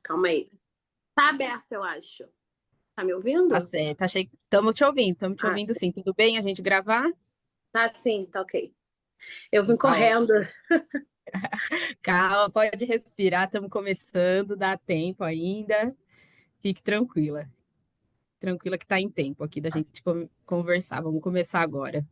Calma aí. Tá aberto, eu acho. Tá me Tá ouvindo? certo, achei que estamos te Ah, ouvindo sim. Tudo bem a gente gravar? tá sim, tá ok. Eu vim Então tá correndo. ótimo. Calma, pode respirar, estamos começando, dá tempo ainda. Fique tranquila. Tranquila que tá em tempo aqui da gente conversar. Vamos começar agora.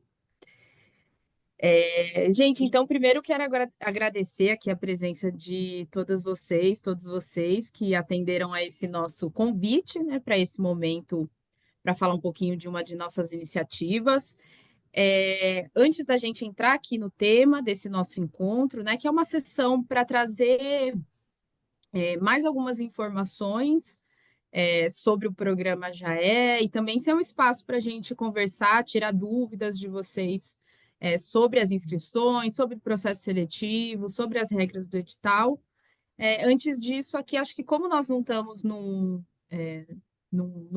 Gente, então primeiro quero agora agradecer aqui a presença de todos vocês que atenderam a esse nosso convite, né, para esse momento, para falar um pouquinho de uma de nossas iniciativas. Antes da gente entrar aqui no tema desse nosso encontro, né, que é uma sessão para trazer mais algumas informações sobre o programa JAE e também ser um espaço para a gente conversar, tirar dúvidas de vocês sobre as inscrições, sobre o processo seletivo, sobre as regras do edital. Antes disso, aqui acho que como nós não estamos num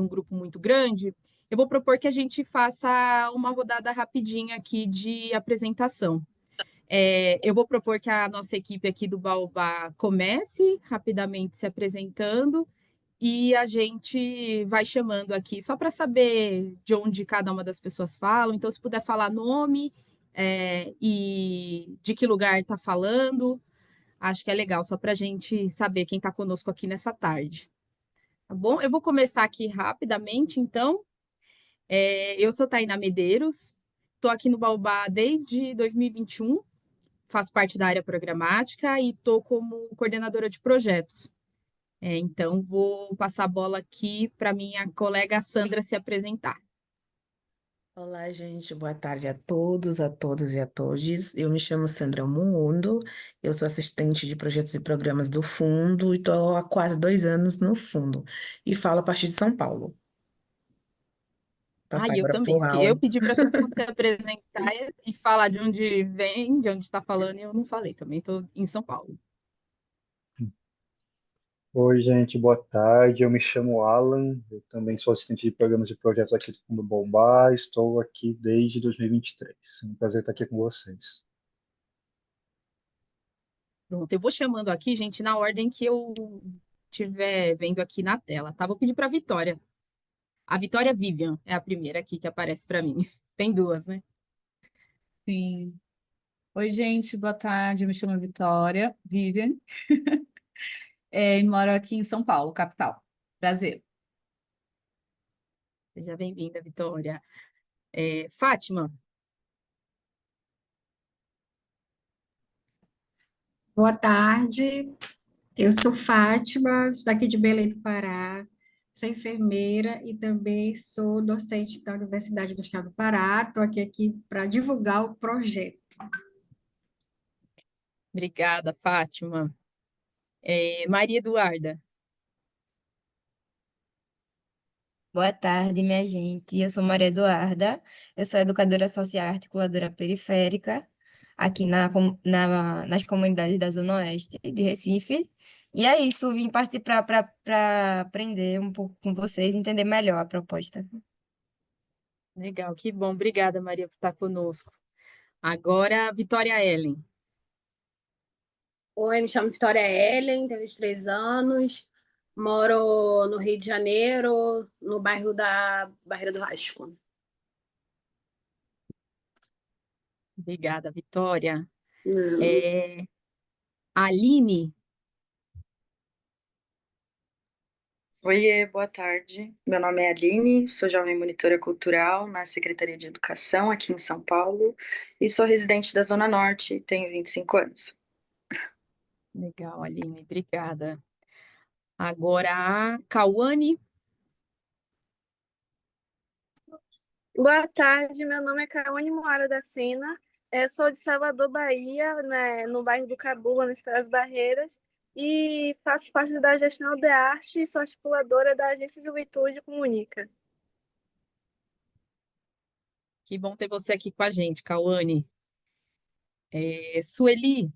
grupo muito grande, eu vou propor que a gente faça uma rodada rapidinha aqui de apresentação. Eu vou propor que a nossa equipe aqui do Baobá comece rapidamente se apresentando e a gente vai chamando aqui só para saber de onde cada uma das pessoas falam. Então, se puder falar nome e de que lugar está falando, acho que é legal, só para a gente saber quem está conosco aqui nessa tarde. Tá bom? Eu vou começar aqui rapidamente, então. Eu sou Tainá Medeiros, estou aqui no Baobá desde 2021, faço parte da área programática e estou como coordenadora de projetos. Então, vou passar a bola aqui para minha colega Sandra se apresentar. Olá, gente. Boa tarde a todos, a todas e a todos. Eu me chamo Sandra Mundo, eu sou assistente de projetos e programas do Fundo e estou há quase 2 anos no Fundo e falo a partir de São Paulo. Ah, Passar e eu agora também. para o Eu Alan. pedi para todo mundo se apresentar e falar de onde vem, de onde está falando, e eu não falei. Também estou em São Paulo. Oi, gente, boa tarde. Eu me chamo Alan, eu também sou assistente de programas e projetos aqui do Fundo Bombá. Estou aqui desde 2023. É um prazer estar aqui com vocês. Pronto, eu vou chamando aqui, gente, na ordem que eu estiver vendo aqui na tela, tá? Vou pedir para a Vitória. A Vitória Vivian é a primeira aqui que aparece para mim. Tem duas, né? Sim. Oi, gente, boa tarde. Eu me chamo Vitória Vivian, e moro aqui em São Paulo, capital. Prazer. Seja bem-vinda, Vitória. Fátima, Boa tarde, eu sou Fátima, daqui de Belém do Pará, sou enfermeira e também sou docente da Universidade do Estado do Pará. Estou aqui para divulgar o projeto. obrigada, Fátima. Maria Eduarda, Boa tarde, minha gente. Eu sou Maria Eduarda, eu sou educadora social e articuladora periférica aqui nas comunidades da Zona Oeste de Recife. E é isso, vim participar para aprender um pouco com vocês, entender melhor a proposta. legal, que bom. Obrigada, Maria, por estar conosco. Agora, Vitória Ellen. Oi, me chamo Vitória Ellen, tenho 23 anos, moro no Rio de Janeiro, no bairro da Barreira do Rasco. Obrigada, Vitória. Hum. É, Aline, Oiê, boa tarde. Meu nome é Aline, sou jovem monitora cultural na Secretaria de Educação aqui em São Paulo e sou residente da Zona Norte e tenho 25 anos. legal, Aline, obrigada. Agora, a Cauane. Boa tarde, meu nome é Caone Moara da Sina. Eu sou de Salvador, Bahia, né, no bairro do Cabula, no Estado das Barreiras, e faço parte da gestão de arte e sou articuladora da Agência de Juventude Comunica. Que bom ter você aqui com a gente, Cauane. Sueli,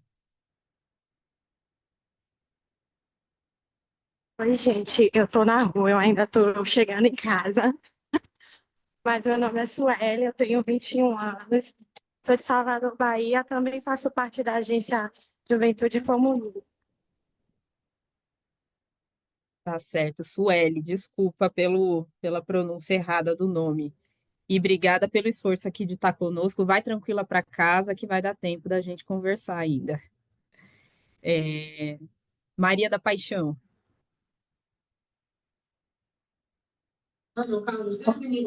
Oi, gente, eu tô na rua, eu ainda tô chegando em casa, mas meu nome é Sueli, eu tenho 21 anos, sou de Salvador, Bahia, também faço parte da agência Juventude Comunica. Tá certo, Sueli, desculpa pela pronúncia errada do nome. E obrigada pelo esforço aqui de estar conosco. Vai tranquila para casa que vai dar tempo da gente conversar ainda. Maria da Paixão.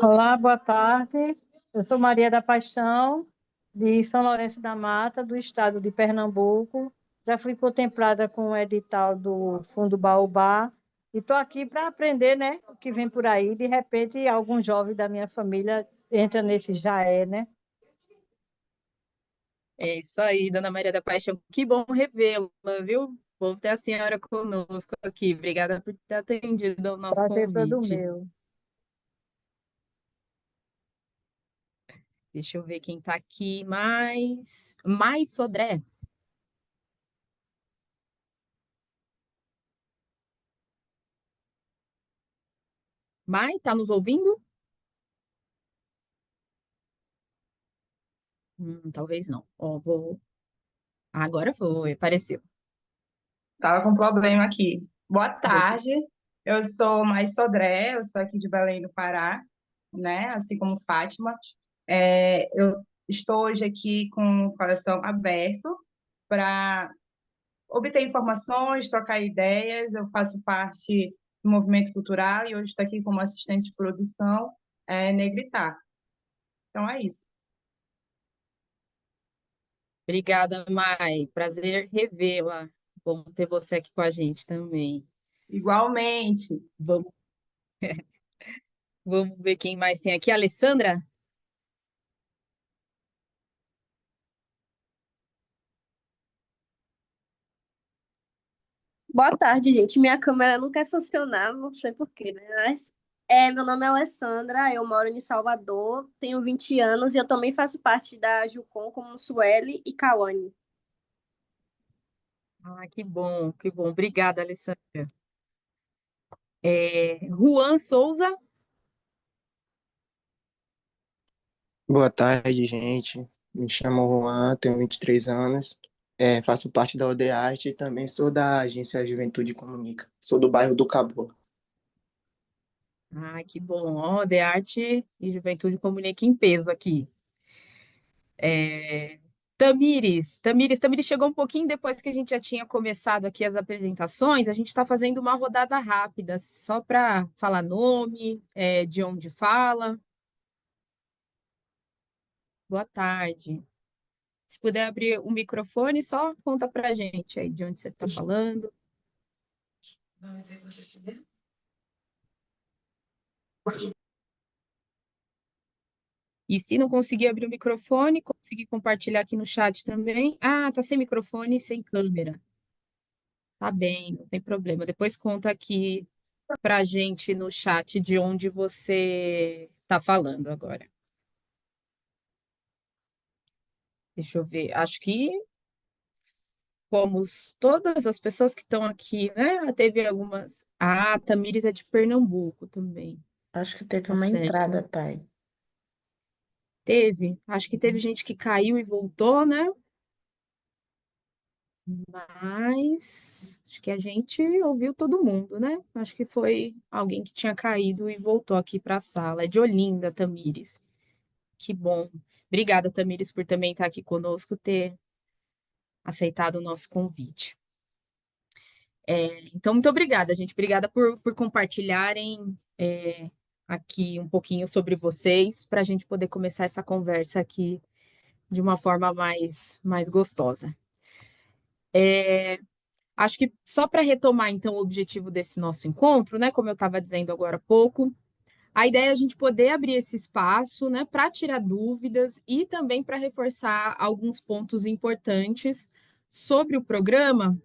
Olá, boa tarde. Eu sou Maria da Paixão, de São Lourenço da Mata, do estado de Pernambuco. Já fui contemplada com o edital do Fundo Baobá e estou aqui para aprender, né, o que vem por aí. De repente, algum jovem da minha família entra nesse Jaé, né? É isso aí, Dona Maria da Paixão. Que bom revê-la, viu? Bom ter a senhora conosco aqui. Obrigada por ter atendido ao nosso Prazer todo convite. meu. Deixa eu ver quem está aqui Mais Sodré. Mai, tá nos ouvindo? Talvez não. Ó, vou. Agora foi, apareceu. Tava com problema aqui. Boa Voltou. tarde, eu sou Mais Sodré, eu sou aqui de Belém do Pará, né? Assim como Fátima. Eu estou hoje aqui com o coração aberto para obter informações, trocar ideias. Eu faço parte do movimento cultural e hoje estou aqui como assistente de produção, Negritar. Então é isso. Obrigada, Mai. Prazer revê-la. Bom ter você aqui com a gente também. Igualmente. Vamos, vamos ver quem mais tem aqui. Alessandra? Boa tarde, gente. Minha câmera não quer funcionar, não sei por quê, né? Mas, meu nome é Alessandra, eu moro em Salvador, tenho 20 anos e eu também faço parte da Jucom como Sueli e Cauane. Ah, que bom, que bom. Obrigada, Alessandra. Juan Souza? Boa tarde, gente. Me chamo Juan, tenho 23 anos. Faço parte da ODEARTE e também sou da agência Juventude Comunica. Sou do bairro do Cabula. Ah, que bom. Ó, de arte e juventude comunica em peso aqui. Tamires chegou um pouquinho depois que a gente já tinha começado aqui as apresentações. A gente está fazendo uma rodada rápida, só para falar nome, de onde fala. Boa tarde. Se puder abrir o microfone, só conta para a gente aí de onde você está falando. E se não conseguir abrir o microfone, conseguir compartilhar aqui no chat também. Ah, tá sem microfone e sem câmera. Tá bem, não tem problema. Depois conta aqui pra gente no chat de onde você tá falando agora. Deixa eu ver. Acho que como todas as pessoas que estão aqui, né? Teve algumas. Ah, Tamires é de Pernambuco também. Acho que teve Tá uma certo. entrada, Thay. Teve. Acho que teve gente que caiu e voltou, né? Mas acho que a gente ouviu todo mundo, né? Acho que foi alguém que tinha caído e voltou aqui para a sala. É de Olinda, Tamires. Que bom. Obrigada, Tamires, por também estar aqui conosco, ter aceitado o nosso convite. Então, muito obrigada, gente. Obrigada por compartilharem aqui um pouquinho sobre vocês, para a gente poder começar essa conversa aqui de uma forma mais gostosa. Acho que só para retomar, então, o objetivo desse nosso encontro, né? Como eu estava dizendo agora há pouco, a ideia é a gente poder abrir esse espaço, né, para tirar dúvidas e também para reforçar alguns pontos importantes sobre o programa,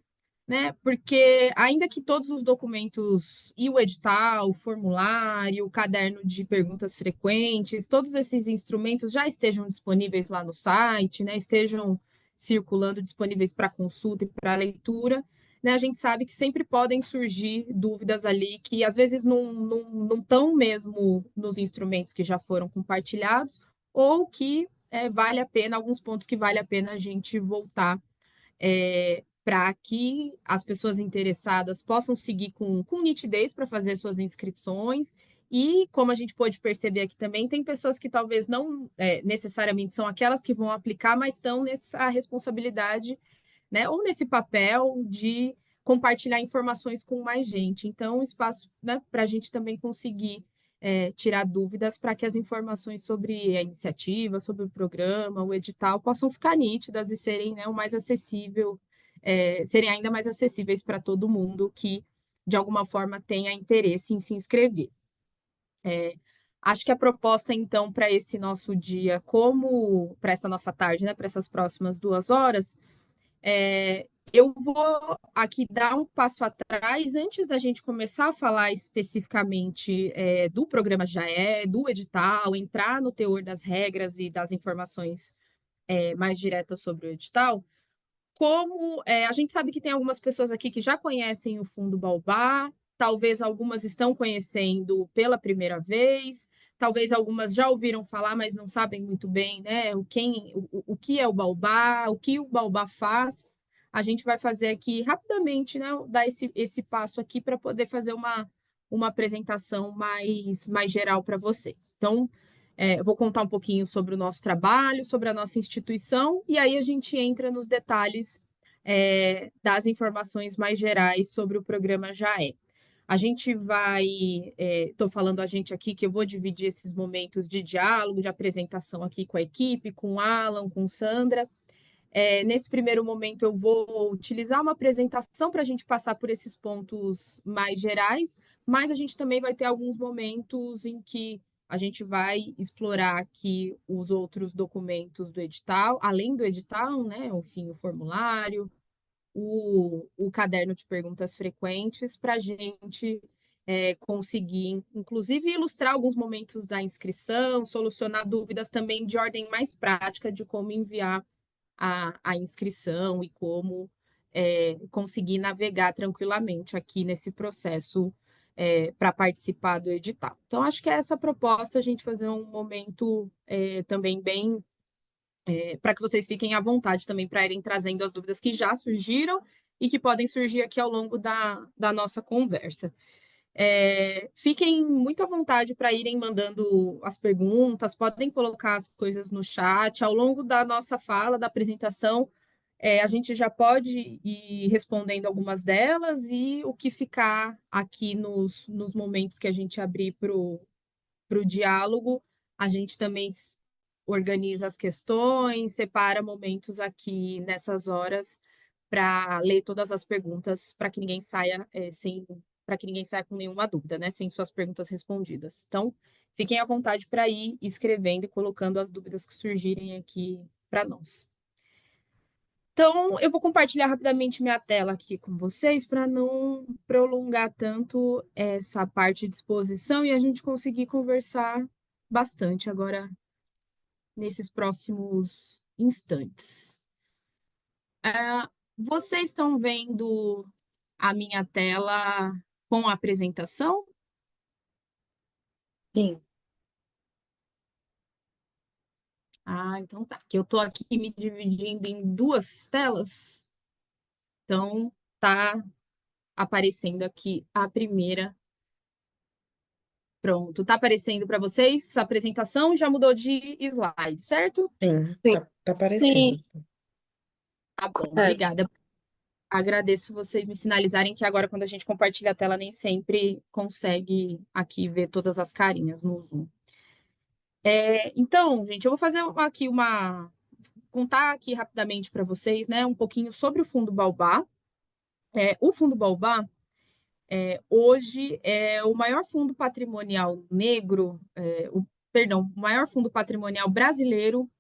né? Porque ainda que todos os documentos e o edital, o formulário, o caderno de perguntas frequentes, todos esses instrumentos já estejam disponíveis lá no site, né? Estejam circulando disponíveis para consulta e para leitura, né? A gente sabe que sempre podem surgir dúvidas ali que às vezes não estão mesmo nos instrumentos que já foram compartilhados, ou que vale a pena, alguns pontos que vale a pena a gente voltar para que as pessoas interessadas possam seguir com nitidez para fazer suas inscrições. E, como a gente pôde perceber aqui também, tem pessoas que talvez não necessariamente são aquelas que vão aplicar, mas estão nessa responsabilidade, né, ou nesse papel de compartilhar informações com mais gente. Então, um espaço, né, para a gente também conseguir tirar dúvidas para que as informações sobre a iniciativa, sobre o programa, o edital, possam ficar nítidas e serem, né, o mais acessível, serem ainda mais acessíveis para todo mundo que, de alguma forma, tenha interesse em se inscrever. Acho que a proposta, então, para esse nosso dia, como para essa nossa tarde, né, para essas próximas 2 horas, eu vou aqui dar um passo atrás antes da gente começar a falar especificamente do programa JAE, do edital, entrar no teor das regras e das informações mais diretas sobre o edital. Como a gente sabe que tem algumas pessoas aqui que já conhecem o Fundo Baobá, talvez algumas estão conhecendo pela primeira vez, talvez algumas já ouviram falar, mas não sabem muito bem, né, o que é o Baobá, o que o Baobá faz. A gente vai fazer aqui rapidamente, né, dar esse passo aqui para poder fazer uma apresentação mais geral para vocês. Então, eu vou contar um pouquinho sobre o nosso trabalho, sobre a nossa instituição, e aí a gente entra nos detalhes das informações mais gerais sobre o programa JAE. A gente vai, estou falando a gente aqui, que eu vou dividir esses momentos de diálogo, de apresentação aqui com a equipe, com o Alan, com Sandra. Nesse primeiro momento, eu vou utilizar uma apresentação para a gente passar por esses pontos mais gerais, mas a gente também vai ter alguns momentos em que a gente vai explorar aqui os outros documentos do edital, além do edital, né? Enfim, o formulário, o caderno de perguntas frequentes, para a gente conseguir, inclusive, ilustrar alguns momentos da inscrição, solucionar dúvidas também de ordem mais prática de como enviar a inscrição e como conseguir navegar tranquilamente aqui nesse processo para participar do edital. Então, acho que é essa proposta, a gente fazer um momento também bem para que vocês fiquem à vontade também para irem trazendo as dúvidas que já surgiram e que podem surgir aqui ao longo da nossa conversa. Fiquem muito à vontade para irem mandando as perguntas, podem colocar as coisas no chat. Ao longo da nossa fala, da apresentação, a gente já pode ir respondendo algumas delas e o que ficar aqui nos momentos que a gente abrir para o diálogo, a gente também organiza as questões, separa momentos aqui nessas horas para ler todas as perguntas, para que ninguém saia para que ninguém saia com nenhuma dúvida, né? Sem suas perguntas respondidas. Então, fiquem à vontade para ir escrevendo e colocando as dúvidas que surgirem aqui para nós. Então, eu vou compartilhar rapidamente minha tela aqui com vocês para não prolongar tanto essa parte de exposição e a gente conseguir conversar bastante agora nesses próximos instantes. Vocês estão vendo a minha tela com a apresentação? Sim. Então tá. Que eu estou aqui me dividindo em 2 telas. Então, tá aparecendo aqui a primeira. Pronto, tá aparecendo para vocês a apresentação, já mudou de slide, certo? Sim, Sim. tá aparecendo. Tá bom, Correto. obrigada. Agradeço vocês me sinalizarem que agora, quando a gente compartilha a tela, nem sempre consegue aqui ver todas as carinhas no Zoom. Então, gente, eu vou fazer aqui contar aqui rapidamente para vocês, né, um pouquinho sobre o Fundo Baobá. O Fundo Baobá, hoje, é o maior fundo patrimonial negro, o maior fundo patrimonial brasileiro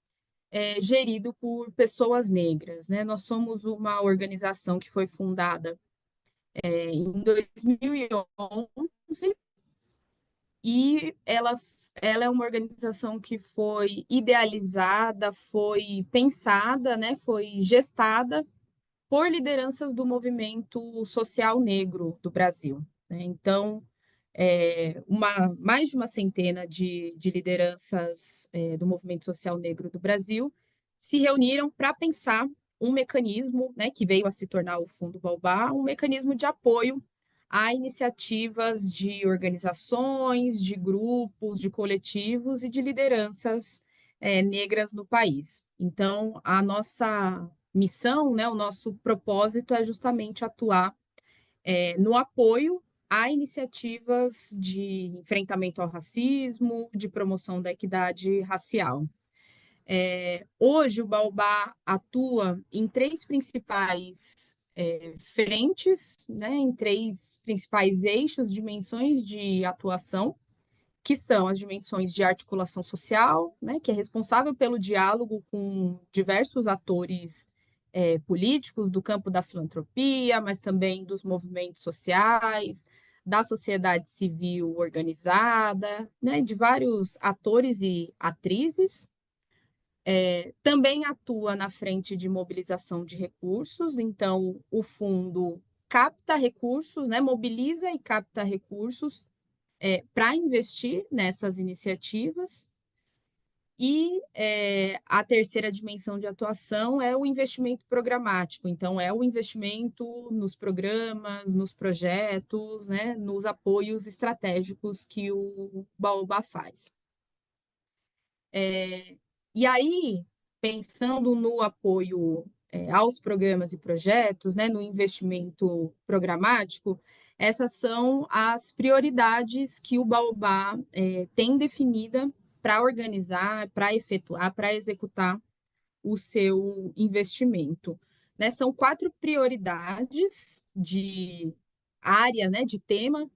gerido por pessoas negras, né? Nós somos uma organização que foi fundada em 2011 e ela é uma organização que foi idealizada, foi pensada, né? Foi gestada por lideranças do movimento social negro do Brasil, né? Então, mais de uma centena de lideranças do movimento social negro do Brasil se reuniram para pensar um mecanismo, né, que veio a se tornar o Fundo Baobá, um mecanismo de apoio a iniciativas de organizações, de grupos, de coletivos e de lideranças negras no país. Então, a nossa missão, né, o nosso propósito é justamente atuar no apoio a iniciativas de enfrentamento ao racismo, de promoção da equidade racial. Hoje, o Baobá atua em três principais frentes, né, em três principais eixos, dimensões de atuação, que são as dimensões de articulação social, né, que é responsável pelo diálogo com diversos atores políticos do campo da filantropia, mas também dos movimentos sociais, da sociedade civil organizada, né, de vários atores e atrizes. Também atua na frente de mobilização de recursos, então o fundo capta recursos, né, mobiliza e capta recursos para investir nessas iniciativas. E a terceira dimensão de atuação é o investimento programático, então é o investimento nos programas, nos projetos, né, nos apoios estratégicos que o Baobá faz. E aí, pensando no apoio aos programas e projetos, né, no investimento programático, essas são as prioridades que o Baobá tem definida para organizar, para efetuar, para executar o seu investimento. Né? São 4 prioridades de área, né, de tema.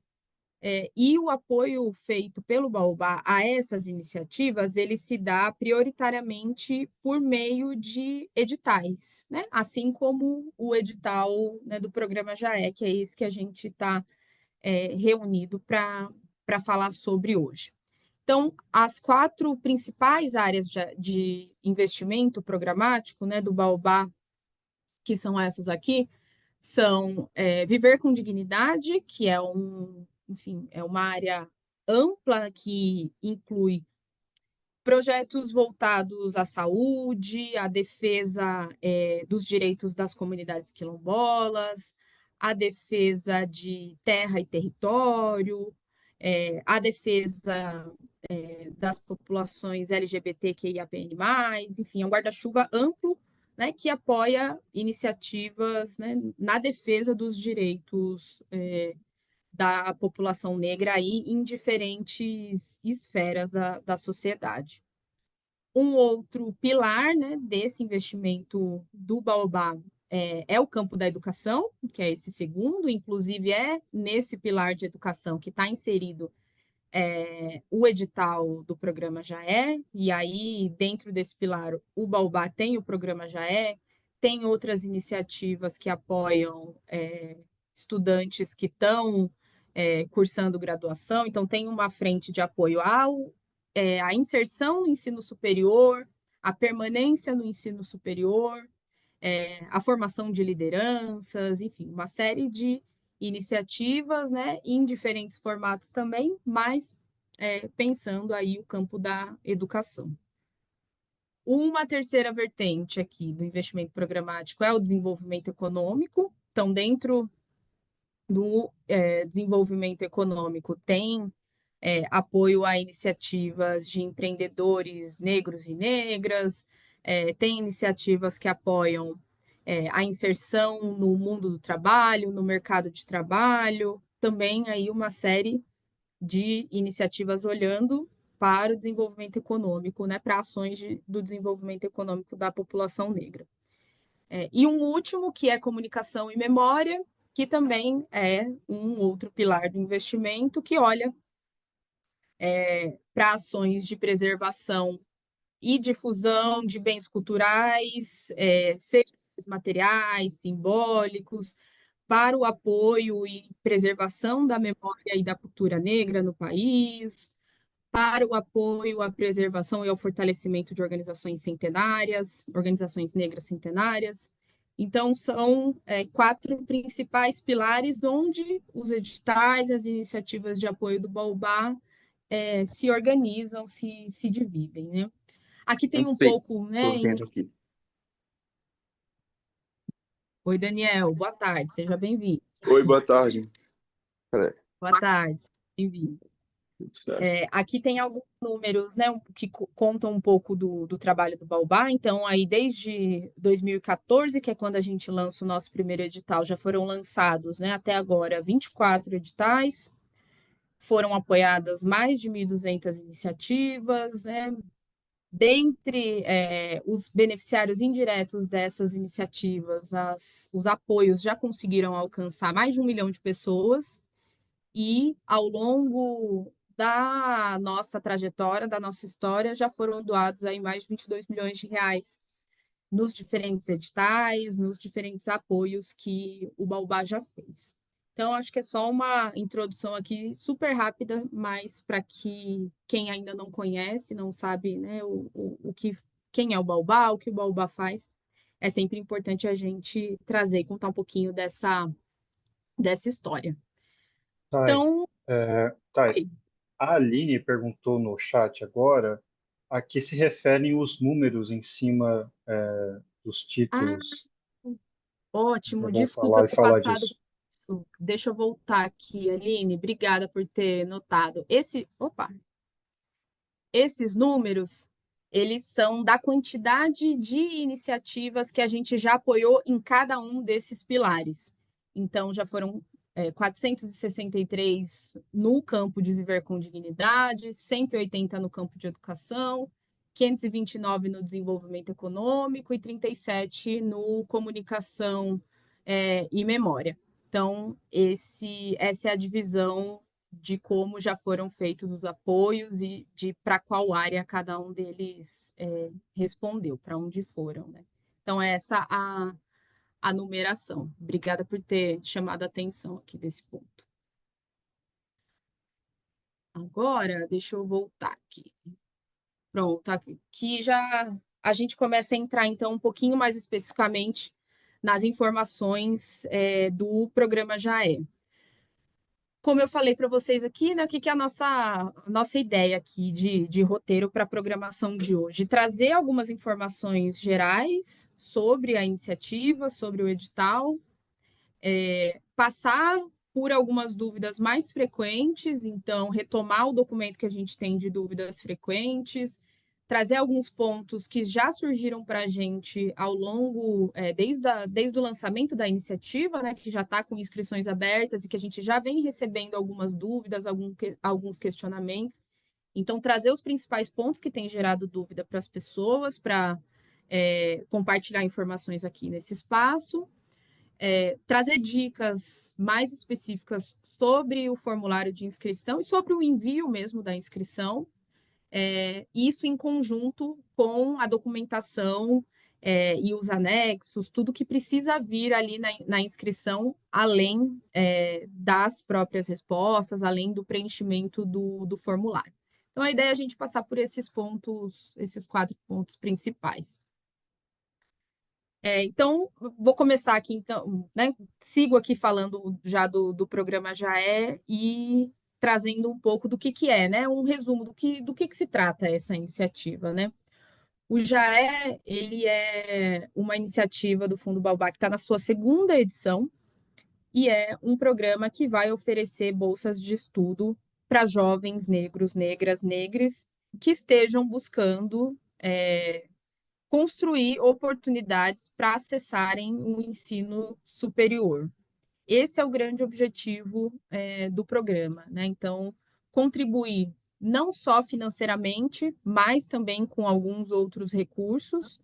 E o apoio feito pelo Baobá a essas iniciativas, ele se dá prioritariamente por meio de editais, né? Assim como o edital, né, do programa JAE, que é esse que a gente está reunido para falar sobre hoje. Então, as 4 principais áreas de investimento programático, né, do Baobá, que são essas aqui, são viver com dignidade, que é enfim, é uma área ampla que inclui projetos voltados à saúde, à defesa dos direitos das comunidades quilombolas, à defesa de terra e território, à defesa das populações LGBTQIAPN+, enfim, é um guarda-chuva amplo, né, que apoia iniciativas, né, na defesa dos direitos da população negra aí em diferentes esferas da sociedade. Um outro pilar, né, desse investimento do Baobá é o campo da educação, que é esse segundo, inclusive é nesse pilar de educação que está inserido o edital do programa JAE, e aí dentro desse pilar o Baobá tem o programa JAE, tem outras iniciativas que apoiam estudantes que estão cursando graduação, então tem uma frente de apoio à inserção no ensino superior, à permanência no ensino superior, a formação de lideranças, enfim, uma série de iniciativas, né, em diferentes formatos também, mas pensando aí o campo da educação. Uma terceira vertente aqui do investimento programático é o desenvolvimento econômico. Então, dentro do desenvolvimento econômico, tem apoio a iniciativas de empreendedores negros e negras, tem iniciativas que apoiam a inserção no mundo do trabalho, no mercado de trabalho, também aí uma série de iniciativas olhando para o desenvolvimento econômico, né, para ações do desenvolvimento econômico da população negra. E um último, que é comunicação e memória, que também é um outro pilar do investimento, que olha para ações de preservação e difusão de bens culturais, seja materiais, simbólicos, para o apoio e preservação da memória e da cultura negra no país, para o apoio à preservação e ao fortalecimento de organizações centenárias, organizações negras centenárias. Então, são 4 principais pilares onde os editais, as iniciativas de apoio do Baobá se organizam, se dividem, né? Aqui tem um Perfeito. pouco, né, Estou vendo aqui. Oi, Daniel, boa tarde, seja bem-vindo. Oi, boa tarde. Peraí, Boa tarde, seja bem-vindo. tudo certo. Aqui tem alguns números, né, que contam um pouco do trabalho do Baobá. Então, aí desde 2014, que é quando a gente lança o nosso primeiro edital, já foram lançados, né, até agora 24 editais, foram apoiadas mais de 1.200 iniciativas, né. Dentre os beneficiários indiretos dessas iniciativas, os apoios já conseguiram alcançar mais de 1 milhão de pessoas. E ao longo da nossa trajetória, da nossa história, já foram doados aí mais de 22 milhões de reais nos diferentes editais, nos diferentes apoios que o Baobá já fez. Então, acho que é só uma introdução aqui super rápida, mas para que quem ainda não conhece, não sabe, né, quem é o Baobá, o que o Baobá faz, é sempre importante a gente trazer e contar um pouquinho dessa história. Thay, Então, Thay, oi. a Aline perguntou no chat agora a que se referem os números em cima dos Ah, títulos. É ótimo, bom desculpa eu falar e ter falar passado disso. por isso. Deixa eu voltar aqui, Aline. Obrigada por ter notado. Esses números, eles são da quantidade de iniciativas que a gente já apoiou em cada um desses pilares. Então, já foram 463 no campo de viver com dignidade, 180 no campo de educação, 529 no desenvolvimento econômico e 37 no comunicação e memória. Então, essa é a divisão de como já foram feitos os apoios e de para qual área cada um deles respondeu, para onde foram, né? Então, essa a numeração. Obrigada por ter chamado a atenção aqui desse ponto. Agora, deixa eu voltar aqui. Pronto, aqui já a gente começa a entrar, então, um pouquinho mais especificamente nas informações do programa JAE. Como eu falei para vocês aqui, né, o que é a nossa ideia aqui de roteiro para a programação de hoje? Trazer algumas informações gerais sobre a iniciativa, sobre o edital, passar por algumas dúvidas mais frequentes, então, retomar o documento que a gente tem de dúvidas frequentes, trazer alguns pontos que já surgiram para a gente ao longo, desde o lançamento da iniciativa, né, que já está com inscrições abertas e que a gente já vem recebendo algumas dúvidas, alguns questionamentos. Então, trazer os principais pontos que têm gerado dúvida para as pessoas, para compartilhar informações aqui nesse espaço. Trazer dicas mais específicas sobre o formulário de inscrição e sobre o envio mesmo da inscrição, isso em conjunto com a documentação e os anexos, tudo que precisa vir ali na inscrição, além das próprias respostas, além do preenchimento do formulário. Então, a ideia é a gente passar por esses pontos, esses 4 pontos principais. Então, vou começar aqui, então, né? Sigo aqui falando já do programa JAE e trazendo um pouco do que é, né? Um resumo do que se trata essa iniciativa, né? O JAE, ele é uma iniciativa do Fundo Baobá que está na sua 2ª edição e é um programa que vai oferecer bolsas de estudo para jovens negros, negras, negres que estejam buscando construir oportunidades para acessarem o ensino superior. Esse é o grande objetivo do programa, né? Então, contribuir não só financeiramente, mas também com alguns outros recursos,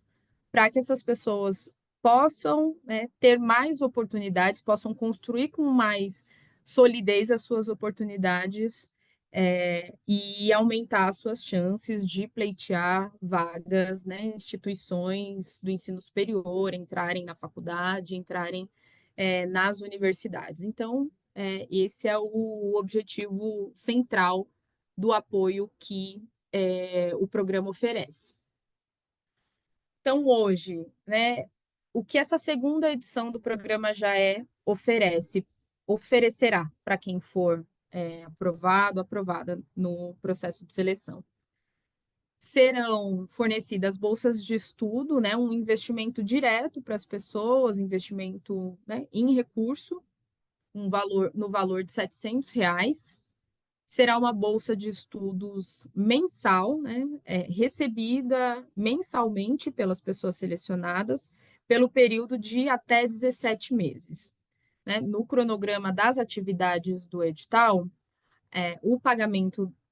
para que essas pessoas possam ter mais oportunidades, possam construir com mais solidez as suas oportunidades e aumentar as suas chances de pleitear vagas, né, em instituições do ensino superior, entrarem na faculdade, entrarem nas universidades. Então, esse é o objetivo central do apoio que o programa oferece. Então, hoje, né, o que essa 2ª edição do programa JAE oferecerá para quem for aprovado, aprovada no processo de seleção? Serão fornecidas bolsas de estudo, né, um investimento direto para as pessoas, investimento, né, em recurso, no valor de R$ 700. Será uma bolsa de estudos mensal, né, recebida mensalmente pelas pessoas selecionadas, pelo período de até 17 meses. Né? No cronograma das atividades do edital,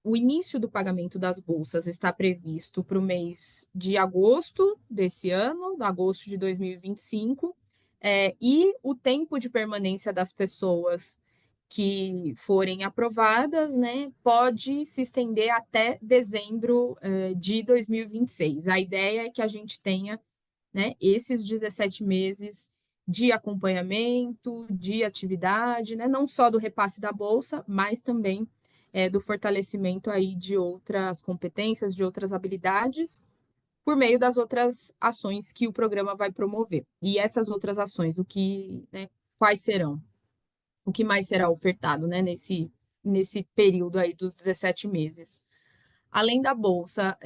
o início do pagamento das bolsas está previsto para o mês de agosto desse ano, agosto de 2025, e o tempo de permanência das pessoas que forem aprovadas, né, pode se estender até dezembro, de 2026. A ideia é que a gente tenha, né, esses 17 meses de acompanhamento, de atividade, né, não só do repasse da bolsa, mas também do fortalecimento aí de outras competências, de outras habilidades, por meio das outras ações que o programa vai promover. E essas outras ações, né, quais serão? O que mais será ofertado, né, nesse período aí dos 17 meses? Além da bolsa,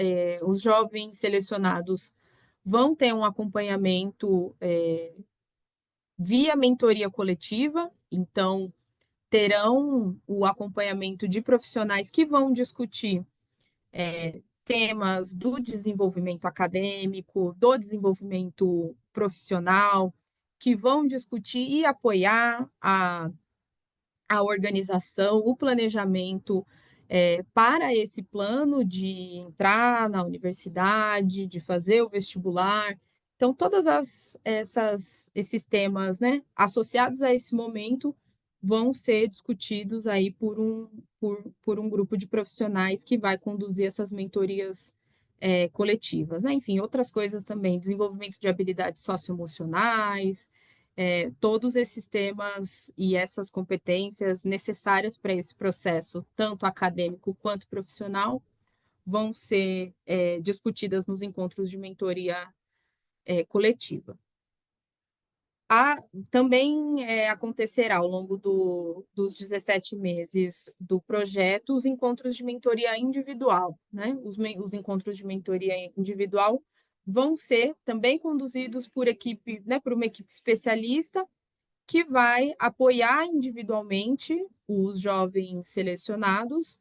os jovens selecionados vão ter um acompanhamento via mentoria coletiva, então terão o acompanhamento de profissionais que vão discutir temas do desenvolvimento acadêmico, do desenvolvimento profissional, que vão discutir e apoiar a organização, o planejamento para esse plano de entrar na universidade, de fazer o vestibular. Então, esses temas, né, associados a esse momento vão ser discutidos aí por um grupo de profissionais que vai conduzir essas mentorias coletivas, né? Enfim, outras coisas também, desenvolvimento de habilidades socioemocionais, todos esses temas e essas competências necessárias para esse processo, tanto acadêmico quanto profissional, vão ser discutidas nos encontros de mentoria coletiva. Também acontecerá ao longo dos 17 meses do projeto os encontros de mentoria individual, né? Os encontros de mentoria individual vão ser também conduzidos por equipe, né, por uma equipe especialista que vai apoiar individualmente os jovens selecionados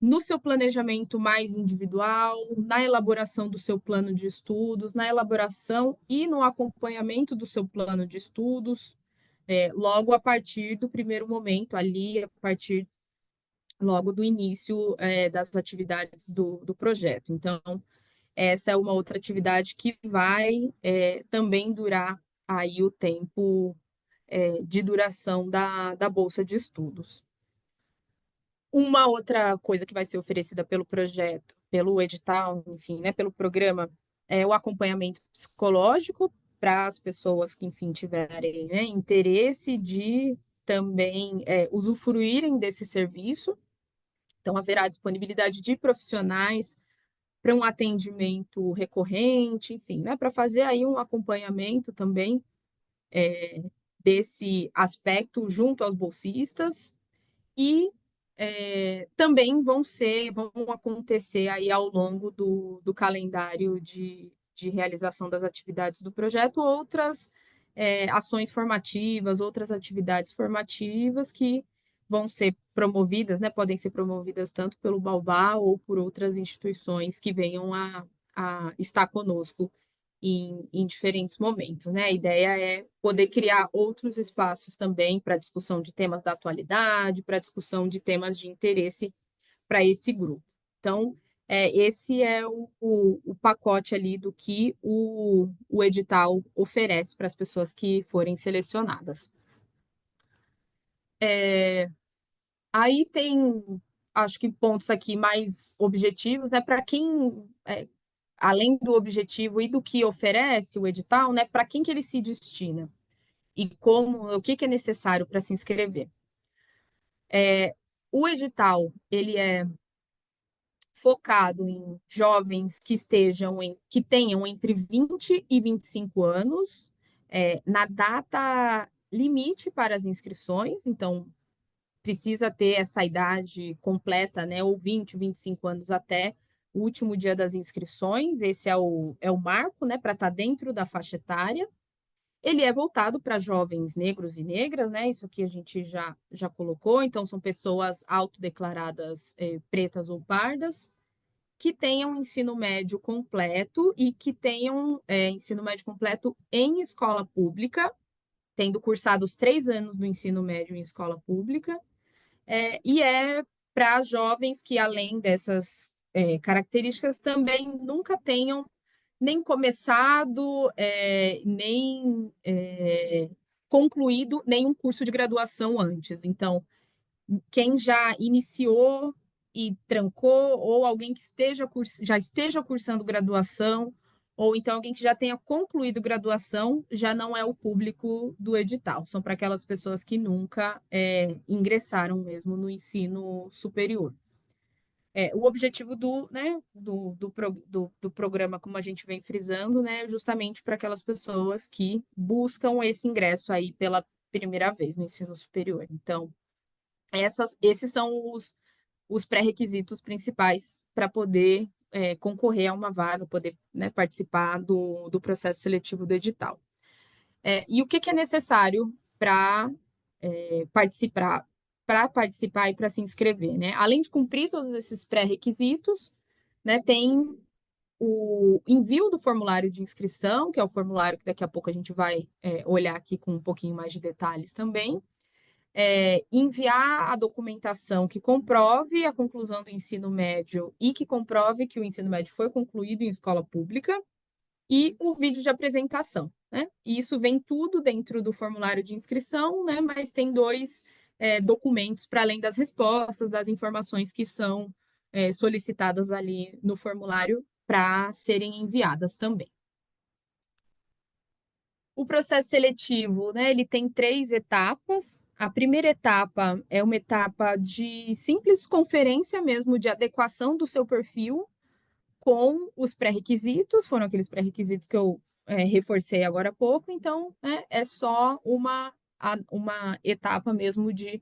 no seu planejamento mais individual, na elaboração do seu plano de estudos, na elaboração e no acompanhamento do seu plano de estudos, logo a partir do primeiro momento, ali, a partir logo do início das atividades do projeto. Então, essa é uma outra atividade que vai também durar aí o tempo de duração da bolsa de estudos. Uma outra coisa que vai ser oferecida pelo projeto, pelo edital, enfim, né, pelo programa, é o acompanhamento psicológico para as pessoas que, enfim, tiverem, né, interesse de também usufruírem desse serviço. Então, haverá disponibilidade de profissionais para um atendimento recorrente, enfim, né, para fazer aí um acompanhamento também desse aspecto junto aos bolsistas e também vão acontecer aí ao longo do calendário de realização das atividades do projeto outras ações formativas, outras atividades formativas que vão ser promovidas, né, podem ser promovidas tanto pelo Baobá ou por outras instituições que venham a estar conosco em diferentes momentos, né? A ideia é poder criar outros espaços também para discussão de temas da atualidade, para discussão de temas de interesse para esse grupo. Então, esse é o pacote ali do que o edital oferece para as pessoas que forem selecionadas. Aí tem, acho que pontos aqui mais objetivos, né? Para quem além do objetivo e do que oferece o edital, né, para quem que ele se destina e o que é necessário para se inscrever. O edital, ele é focado em jovens que tenham entre 20 e 25 anos, na data limite para as inscrições, então precisa ter essa idade completa, né, ou 20, 25 anos até o último dia das inscrições, esse é o marco, né, para estar dentro da faixa etária. Ele é voltado para jovens negros e negras, né? Isso aqui a gente já colocou. Então, são pessoas autodeclaradas pretas ou pardas, que tenham ensino médio completo e que tenham ensino médio completo em escola pública, tendo cursado os 3 anos do ensino médio em escola pública. E é para jovens que, além dessas características, também nunca tenham nem começado, nem concluído nenhum curso de graduação antes. Então, quem já iniciou e trancou, ou alguém que já esteja cursando graduação, ou então alguém que já tenha concluído graduação, já não é o público do edital. São para aquelas pessoas que nunca ingressaram mesmo no ensino superior. O objetivo do programa, como a gente vem frisando, né, é justamente para aquelas pessoas que buscam esse ingresso aí pela primeira vez no ensino superior. Então, esses são os pré-requisitos principais para poder concorrer a uma vaga, poder, né, participar do processo seletivo do edital. E o que é necessário para participar e para se inscrever, né? Além de cumprir todos esses pré-requisitos, né, tem o envio do formulário de inscrição, que é o formulário que daqui a pouco a gente vai olhar aqui com um pouquinho mais de detalhes também. Enviar a documentação que comprove a conclusão do ensino médio e que comprove que o ensino médio foi concluído em escola pública, e o vídeo de apresentação, né? E isso vem tudo dentro do formulário de inscrição, né? Mas tem 2 documentos para além das respostas, das informações que são solicitadas ali no formulário para serem enviadas também. O processo seletivo, né? Ele tem 3 etapas. A primeira etapa é uma etapa de simples conferência mesmo, de adequação do seu perfil com os pré-requisitos, foram aqueles pré-requisitos que eu reforcei agora há pouco, então é só uma etapa mesmo de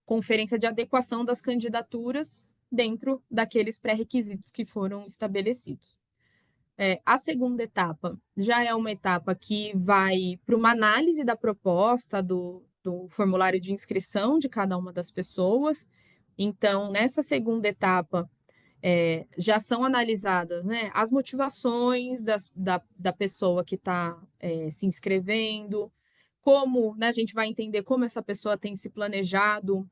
conferência de adequação das candidaturas dentro daqueles pré-requisitos que foram estabelecidos. A segunda etapa já é uma etapa que vai para uma análise da proposta do formulário de inscrição de cada uma das pessoas. Então, nessa segunda etapa, já são analisadas, né, as motivações da pessoa que está se inscrevendo, como, né, a gente vai entender como essa pessoa tem se planejado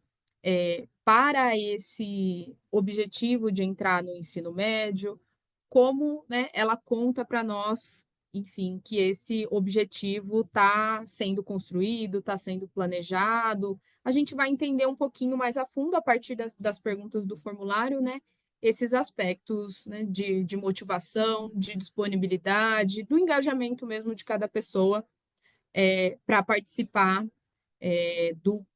para esse objetivo de entrar no ensino médio, como, né, ela conta para nós, enfim, que esse objetivo está sendo construído, está sendo planejado. A gente vai entender um pouquinho mais a fundo a partir das perguntas do formulário, né, esses aspectos, né, de motivação, de disponibilidade, do engajamento mesmo de cada pessoa para participar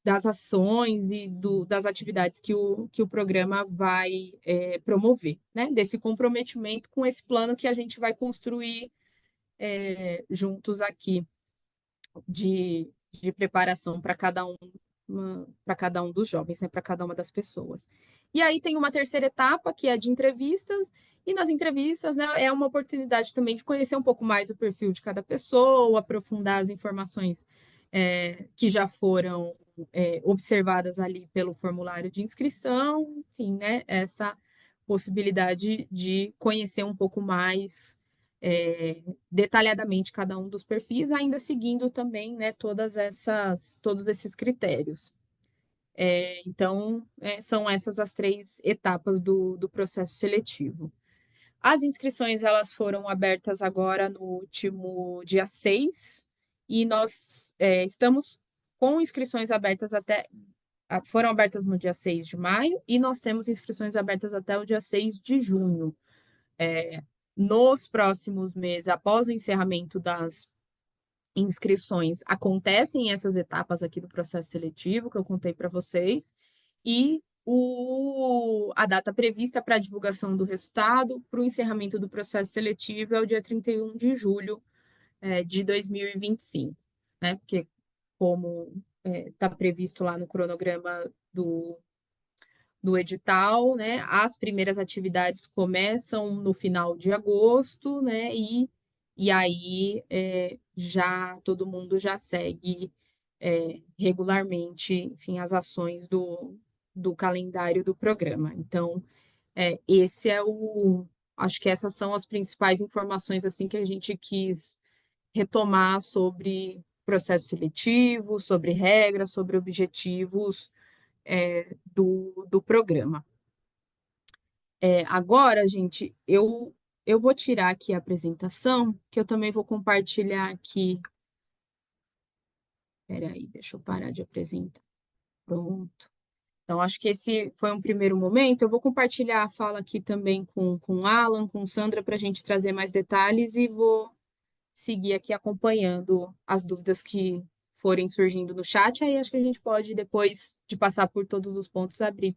das ações e das atividades que o programa vai promover, né? Desse comprometimento com esse plano que a gente vai construir juntos aqui de preparação para cada um dos jovens, né? Para cada uma das pessoas. E aí tem uma terceira etapa, que é de entrevistas, e nas entrevistas, né, é uma oportunidade também de conhecer um pouco mais o perfil de cada pessoa, aprofundar as informações que já foram observadas ali pelo formulário de inscrição, enfim, né, essa possibilidade de conhecer um pouco mais detalhadamente cada um dos perfis, ainda seguindo também, né, todos esses critérios. Então, são essas as 3 etapas do processo seletivo. As inscrições elas foram abertas agora no último dia 6, e nós estamos com inscrições abertas foram abertas no dia 6 de maio, e nós temos inscrições abertas até o dia 6 de junho. Nos próximos meses, após o encerramento das inscrições, acontecem essas etapas aqui do processo seletivo que eu contei para vocês, e a data prevista para a divulgação do resultado para o encerramento do processo seletivo é o dia 31 de julho de 2025, né? Porque, como está previsto lá no cronograma do edital, né? As primeiras atividades começam no final de agosto, né? E aí já todo mundo já segue regularmente, enfim, as ações do calendário do programa. Então, esse é acho que essas são as principais informações assim que a gente quis retomar sobre processo seletivo, sobre regras, sobre objetivos do programa. Agora, gente, eu vou tirar aqui a apresentação, que eu também vou compartilhar aqui. Espera aí, deixa eu parar de apresentar. Pronto. Então, acho que esse foi um primeiro momento. Eu vou compartilhar a fala aqui também com o Alan, com Sandra, para a gente trazer mais detalhes e vou seguir aqui acompanhando as dúvidas que forem surgindo no chat. Aí acho que a gente pode, depois de passar por todos os pontos, abrir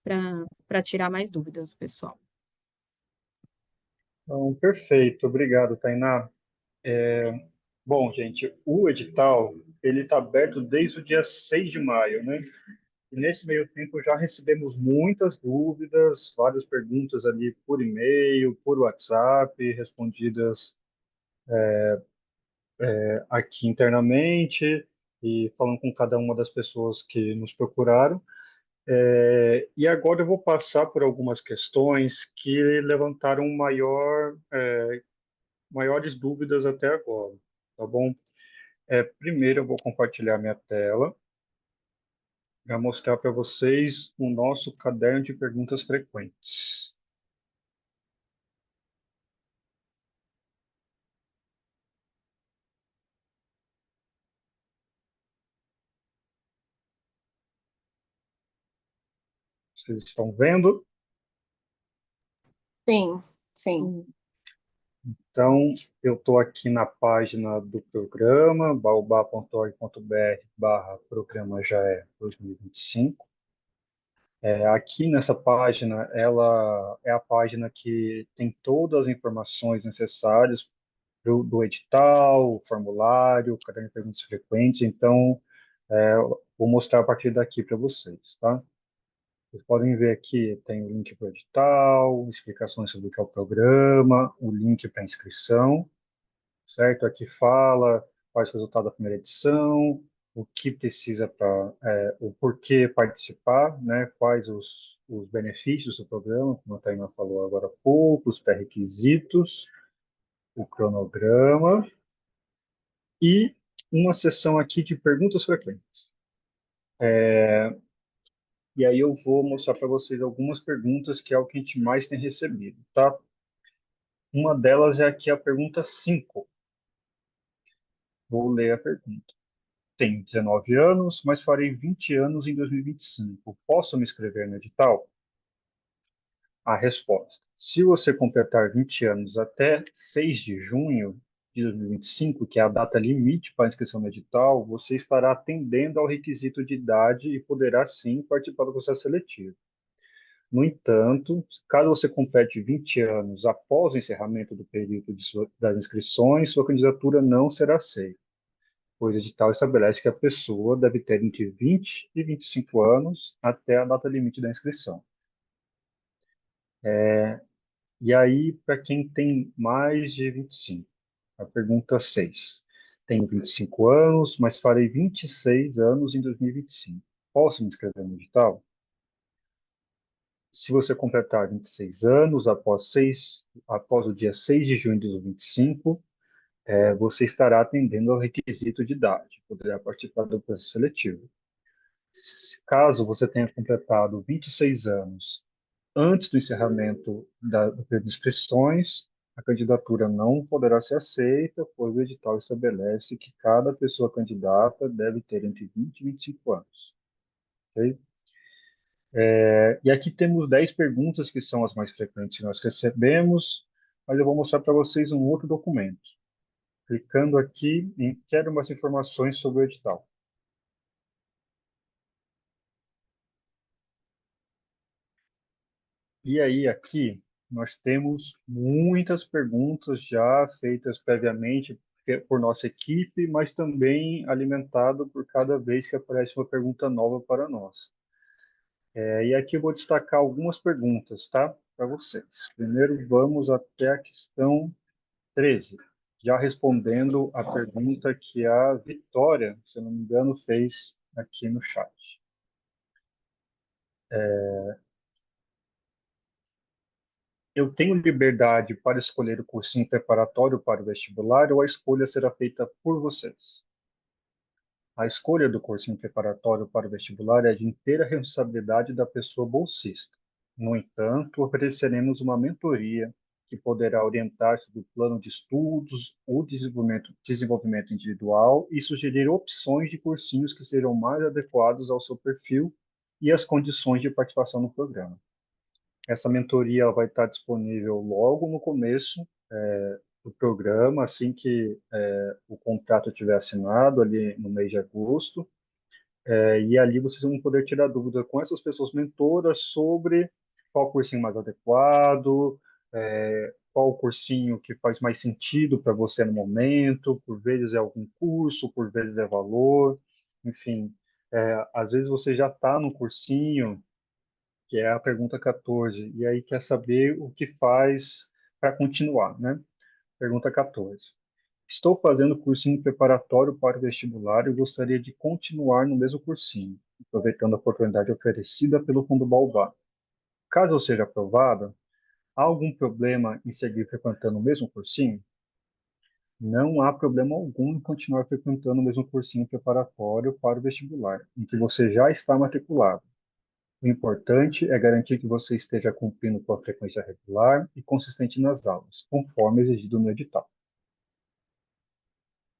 para tirar mais dúvidas do pessoal. Então, perfeito, obrigado, Tainá. Bom, gente, o edital ele está aberto desde o dia 6 de maio, né? E nesse meio tempo já recebemos muitas dúvidas, várias perguntas ali por e-mail, por WhatsApp, respondidas aqui internamente e falando com cada uma das pessoas que nos procuraram. E agora eu vou passar por algumas questões que levantaram maiores dúvidas até agora, tá bom? Primeiro eu vou compartilhar minha tela para mostrar para vocês o nosso caderno de perguntas frequentes. Vocês estão vendo? Sim, sim. Então, eu estou aqui na página do programa, baobá.org.br/programa já é 2025. Aqui nessa página, ela é a página que tem todas as informações necessárias do edital, o formulário, o caderno de perguntas frequentes. Então, vou mostrar a partir daqui para vocês, tá? Vocês podem ver aqui, tem o link para o edital, explicações sobre o que é o programa, o link para inscrição, certo? Aqui fala quais os resultados da primeira edição, o que precisa o porquê participar, né? Quais os benefícios do programa, como a Taina falou agora há pouco, os pré-requisitos, o cronograma e uma seção aqui de perguntas frequentes. E aí eu vou mostrar para vocês algumas perguntas que é o que a gente mais tem recebido, tá? Uma delas é aqui a pergunta 5. Vou ler a pergunta. Tenho 19 anos, mas farei 20 anos em 2025. Posso me inscrever no edital? A resposta: se você completar 20 anos até 6 de junho de 2025, que é a data limite para a inscrição no edital, você estará atendendo ao requisito de idade e poderá sim participar do processo seletivo. No entanto, caso você complete 20 anos após o encerramento do período das inscrições, sua candidatura não será aceita, pois o edital estabelece que a pessoa deve ter entre 20 e 25 anos até a data limite da inscrição. E aí, para quem tem mais de 25, a pergunta 6. Tenho 25 anos, mas farei 26 anos em 2025. Posso me inscrever no edital? Se você completar 26 anos após o dia 6 de junho de 2025, você estará atendendo ao requisito de idade, poderá participar do processo seletivo. Caso você tenha completado 26 anos antes do encerramento do período de inscrições, a candidatura não poderá ser aceita, pois o edital estabelece que cada pessoa candidata deve ter entre 20 e 25 anos. Ok? E aqui temos 10 perguntas que são as mais frequentes que nós recebemos, mas eu vou mostrar para vocês um outro documento. Clicando aqui em Quero mais informações sobre o edital. E aí, aqui, nós temos muitas perguntas já feitas previamente por nossa equipe, mas também alimentado por cada vez que aparece uma pergunta nova para nós. E aqui eu vou destacar algumas perguntas, tá? Para vocês. Primeiro, vamos até a questão 13, já respondendo a pergunta que a Vitória, se eu não me engano, fez aqui no chat. Eu tenho liberdade para escolher o cursinho preparatório para o vestibular ou a escolha será feita por vocês? A escolha do cursinho preparatório para o vestibular é de inteira responsabilidade da pessoa bolsista. No entanto, ofereceremos uma mentoria que poderá orientar sobre o plano de estudos, o desenvolvimento individual e sugerir opções de cursinhos que sejam mais adequados ao seu perfil e às condições de participação no programa. Essa mentoria vai estar disponível logo no começo do programa, assim que o contrato estiver assinado, ali no mês de agosto. E ali vocês vão poder tirar dúvida com essas pessoas mentoras sobre qual cursinho mais adequado, qual cursinho que faz mais sentido para você no momento, por vezes é algum curso, por vezes é valor, enfim. Às vezes você já está no cursinho, que é a pergunta 14, e aí quer saber o que faz para continuar, né? Pergunta 14. Estou fazendo cursinho preparatório para o vestibular e gostaria de continuar no mesmo cursinho, aproveitando a oportunidade oferecida pelo Fundo Baobá. Caso eu seja aprovada, há algum problema em seguir frequentando o mesmo cursinho? Não há problema algum em continuar frequentando o mesmo cursinho preparatório para o vestibular, em que você já está matriculado. O importante é garantir que você esteja cumprindo com a frequência regular e consistente nas aulas, conforme exigido no edital.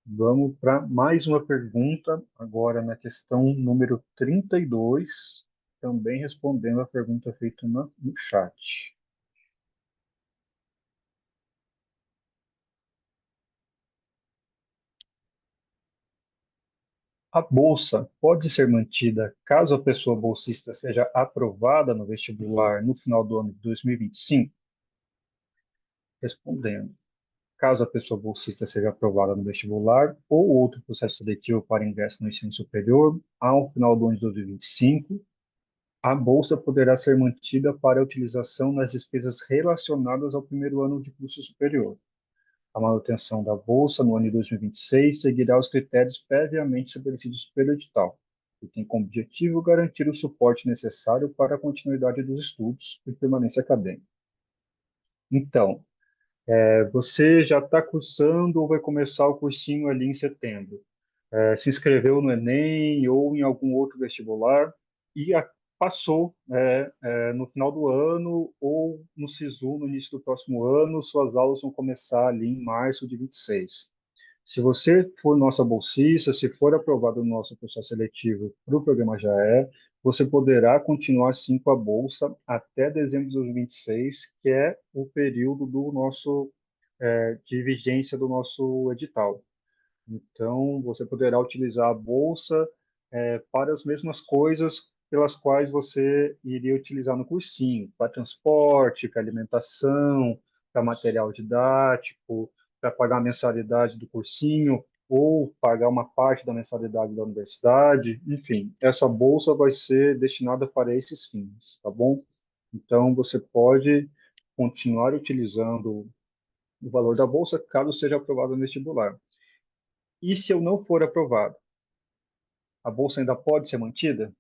Vamos para mais uma pergunta, agora na questão número 32, também respondendo a pergunta feita no chat. A bolsa pode ser mantida caso a pessoa bolsista seja aprovada no vestibular no final do ano de 2025? Respondendo. Caso a pessoa bolsista seja aprovada no vestibular ou outro processo seletivo para ingresso no ensino superior ao final do ano de 2025, a bolsa poderá ser mantida para utilização nas despesas relacionadas ao primeiro ano de curso superior. A manutenção da bolsa no ano de 2026 seguirá os critérios previamente estabelecidos pelo edital, que tem como objetivo garantir o suporte necessário para a continuidade dos estudos e permanência acadêmica. Então, você já está cursando ou vai começar o cursinho ali em setembro? Se inscreveu no Enem ou em algum outro vestibular e passou no final do ano ou no SISU no início do próximo ano, suas aulas vão começar ali em março de 26. Se você for nossa bolsista, se for aprovado no nosso processo seletivo para o programa JAE, você poderá continuar sim com a bolsa até dezembro de 2026, que é o período do nosso de vigência do nosso edital. Então, você poderá utilizar a bolsa para as mesmas coisas pelas quais você iria utilizar no cursinho, para transporte, para alimentação, para material didático, para pagar a mensalidade do cursinho ou pagar uma parte da mensalidade da universidade, enfim, essa bolsa vai ser destinada para esses fins, tá bom? Então, você pode continuar utilizando o valor da bolsa caso seja aprovado no vestibular. E se eu não for aprovado, a bolsa ainda pode ser mantida?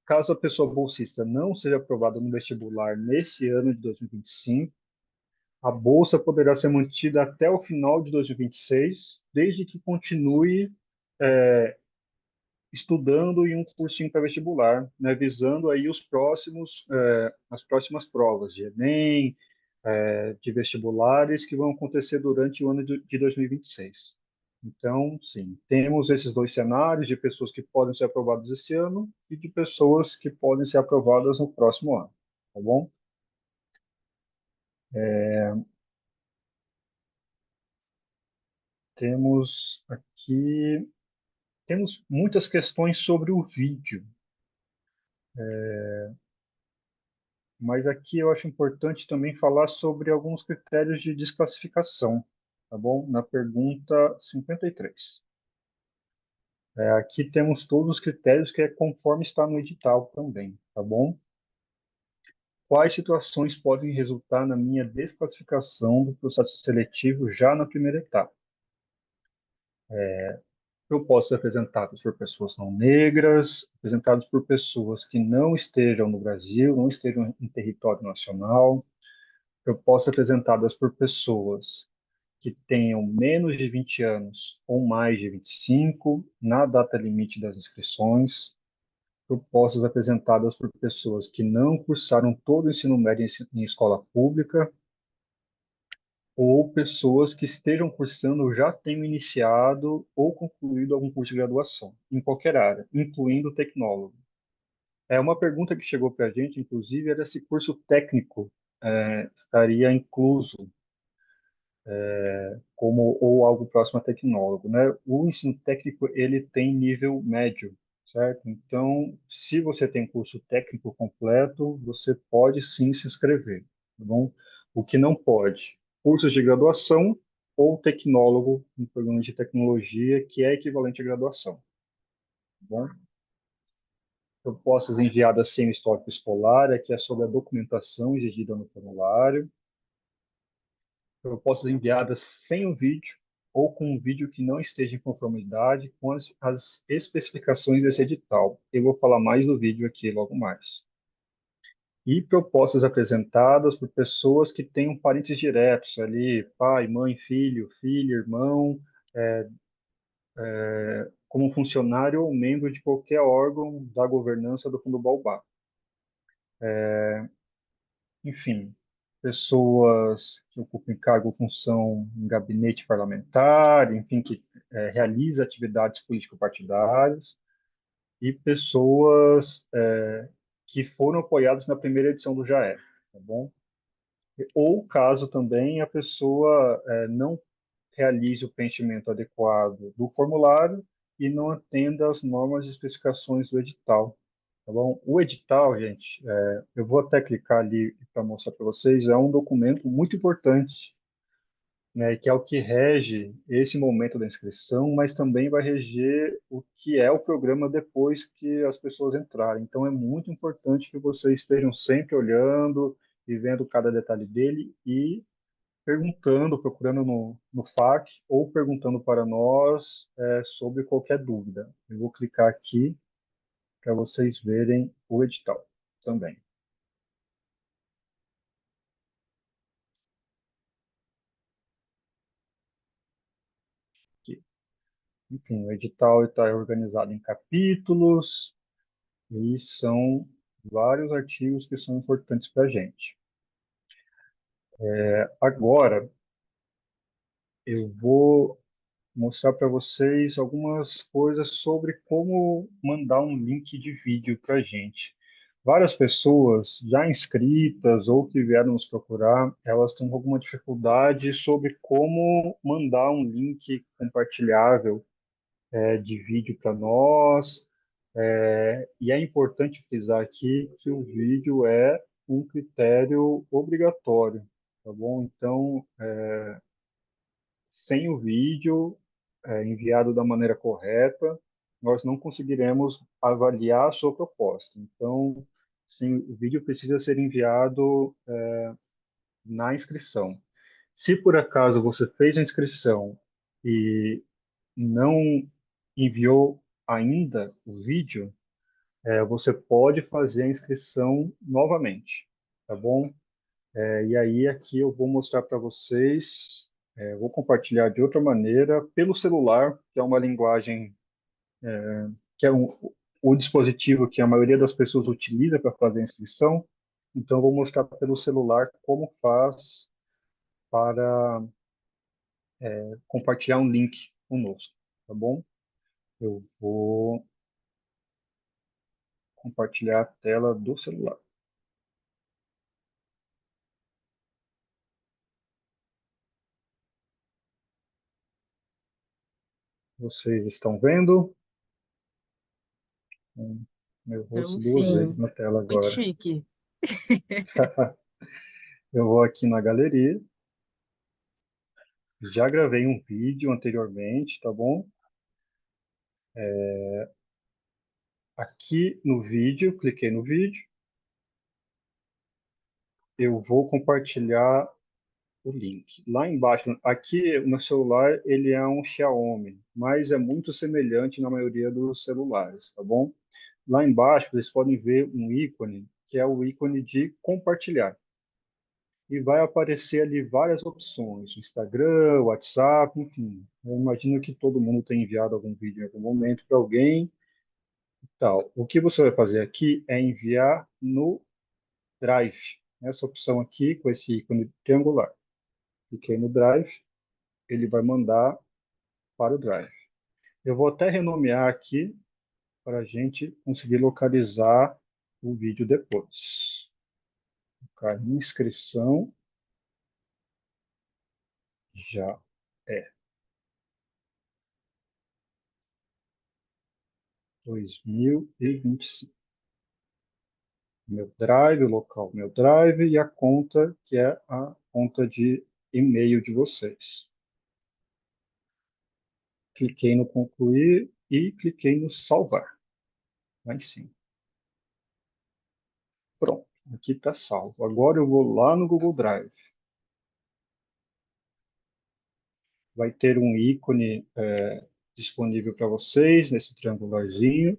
Caso a pessoa bolsista não seja aprovada no vestibular nesse ano de 2025, a bolsa poderá ser mantida até o final de 2026, desde que continue estudando em um cursinho pré-vestibular, né, visando aí as próximas provas de Enem, de vestibulares que vão acontecer durante o ano de 2026. Então, sim, temos esses dois cenários de pessoas que podem ser aprovadas esse ano e de pessoas que podem ser aprovadas no próximo ano, tá bom? Temos aqui, temos muitas questões sobre o vídeo, mas aqui eu acho importante também falar sobre alguns critérios de desclassificação, tá bom? Na pergunta 53. Aqui temos todos os critérios que é conforme está no edital também, tá bom? Quais situações podem resultar na minha desclassificação do processo seletivo já na primeira etapa? Eu posso ser apresentado por pessoas não negras, apresentados por pessoas que não estejam no Brasil, não estejam em território nacional. Eu posso ser apresentadas por pessoas que tenham menos de 20 anos ou mais de 25 na data limite das inscrições. Propostas apresentadas por pessoas que não cursaram todo o ensino médio em escola pública ou pessoas que estejam cursando ou já tenham iniciado ou concluído algum curso de graduação, em qualquer área, incluindo tecnólogo. Uma pergunta que chegou para a gente, inclusive, era se curso técnico estaria incluso como ou algo próximo a tecnólogo, né? O ensino técnico ele tem nível médio, certo? Então, se você tem curso técnico completo, você pode sim se inscrever, tá bom? O que não pode, cursos de graduação ou tecnólogo em programas de tecnologia, que é equivalente à graduação, tá bom? Propostas enviadas sem o histórico escolar, que é sobre a documentação exigida no formulário. Propostas enviadas sem o vídeo ou com um vídeo que não esteja em conformidade com as especificações desse edital. Eu vou falar mais do vídeo aqui logo mais. E propostas apresentadas por pessoas que tenham parentes diretos ali, pai, mãe, filho, filha, irmão, como funcionário ou membro de qualquer órgão da governança do Fundo Baobá. Enfim, pessoas que ocupem cargo ou função em gabinete parlamentar, enfim, que realiza atividades político-partidárias, e pessoas que foram apoiadas na primeira edição do JAE, tá bom? Ou caso também a pessoa não realize o preenchimento adequado do formulário e não atenda às normas e especificações do edital. Tá bom? O edital, gente, eu vou até clicar ali para mostrar para vocês, é um documento muito importante, né, que é o que rege esse momento da inscrição, mas também vai reger o que é o programa depois que as pessoas entrarem. Então, é muito importante que vocês estejam sempre olhando e vendo cada detalhe dele e perguntando, procurando no FAQ ou perguntando para nós sobre qualquer dúvida. Eu vou clicar aqui para vocês verem o edital também. Aqui. Enfim, o edital está organizado em capítulos e são vários artigos que são importantes para a gente. Agora, eu vou mostrar para vocês algumas coisas sobre como mandar um link de vídeo para a gente. Várias pessoas já inscritas ou que vieram nos procurar, elas têm alguma dificuldade sobre como mandar um link compartilhável de vídeo para nós. E é importante frisar aqui que o vídeo é um critério obrigatório, tá bom? Então, sem o vídeo enviado da maneira correta, nós não conseguiremos avaliar a sua proposta. Então, sim, o vídeo precisa ser enviado na inscrição. Se por acaso você fez a inscrição e não enviou ainda o vídeo, você pode fazer a inscrição novamente, tá bom? E aí aqui eu vou mostrar para vocês, vou compartilhar de outra maneira pelo celular, que é uma linguagem, que é o dispositivo que a maioria das pessoas utiliza para fazer a inscrição. Então eu vou mostrar pelo celular como faz para compartilhar um link conosco, tá bom? Eu vou compartilhar a tela do celular. Vocês estão vendo? Meu rosto Então, duas vezes sim, na tela muito agora. chique. Eu vou aqui na galeria. Já gravei um vídeo anteriormente, tá bom? Aqui no vídeo, cliquei no vídeo, eu vou compartilhar o link. Lá embaixo, aqui o meu celular, ele é um Xiaomi, mas é muito semelhante na maioria dos celulares, tá bom? Lá embaixo, vocês podem ver um ícone, que é o ícone de compartilhar. E vai aparecer ali várias opções, Instagram, WhatsApp, enfim. Eu imagino que todo mundo tem enviado algum vídeo em algum momento para alguém e tal. O que você vai fazer aqui é enviar no Drive. Essa opção aqui, com esse ícone triangular. Cliquei no Drive, ele vai mandar para o Drive. Eu vou até renomear aqui para a gente conseguir localizar o vídeo depois. Colocar inscrição, já é 2025. Meu Drive, o local meu Drive e a conta, que é a conta de e-mail de vocês. Cliquei no concluir e cliquei no salvar, lá em cima. Pronto, aqui está salvo. Agora eu vou lá no Google Drive. Vai ter um ícone disponível para vocês, nesse triangularzinho.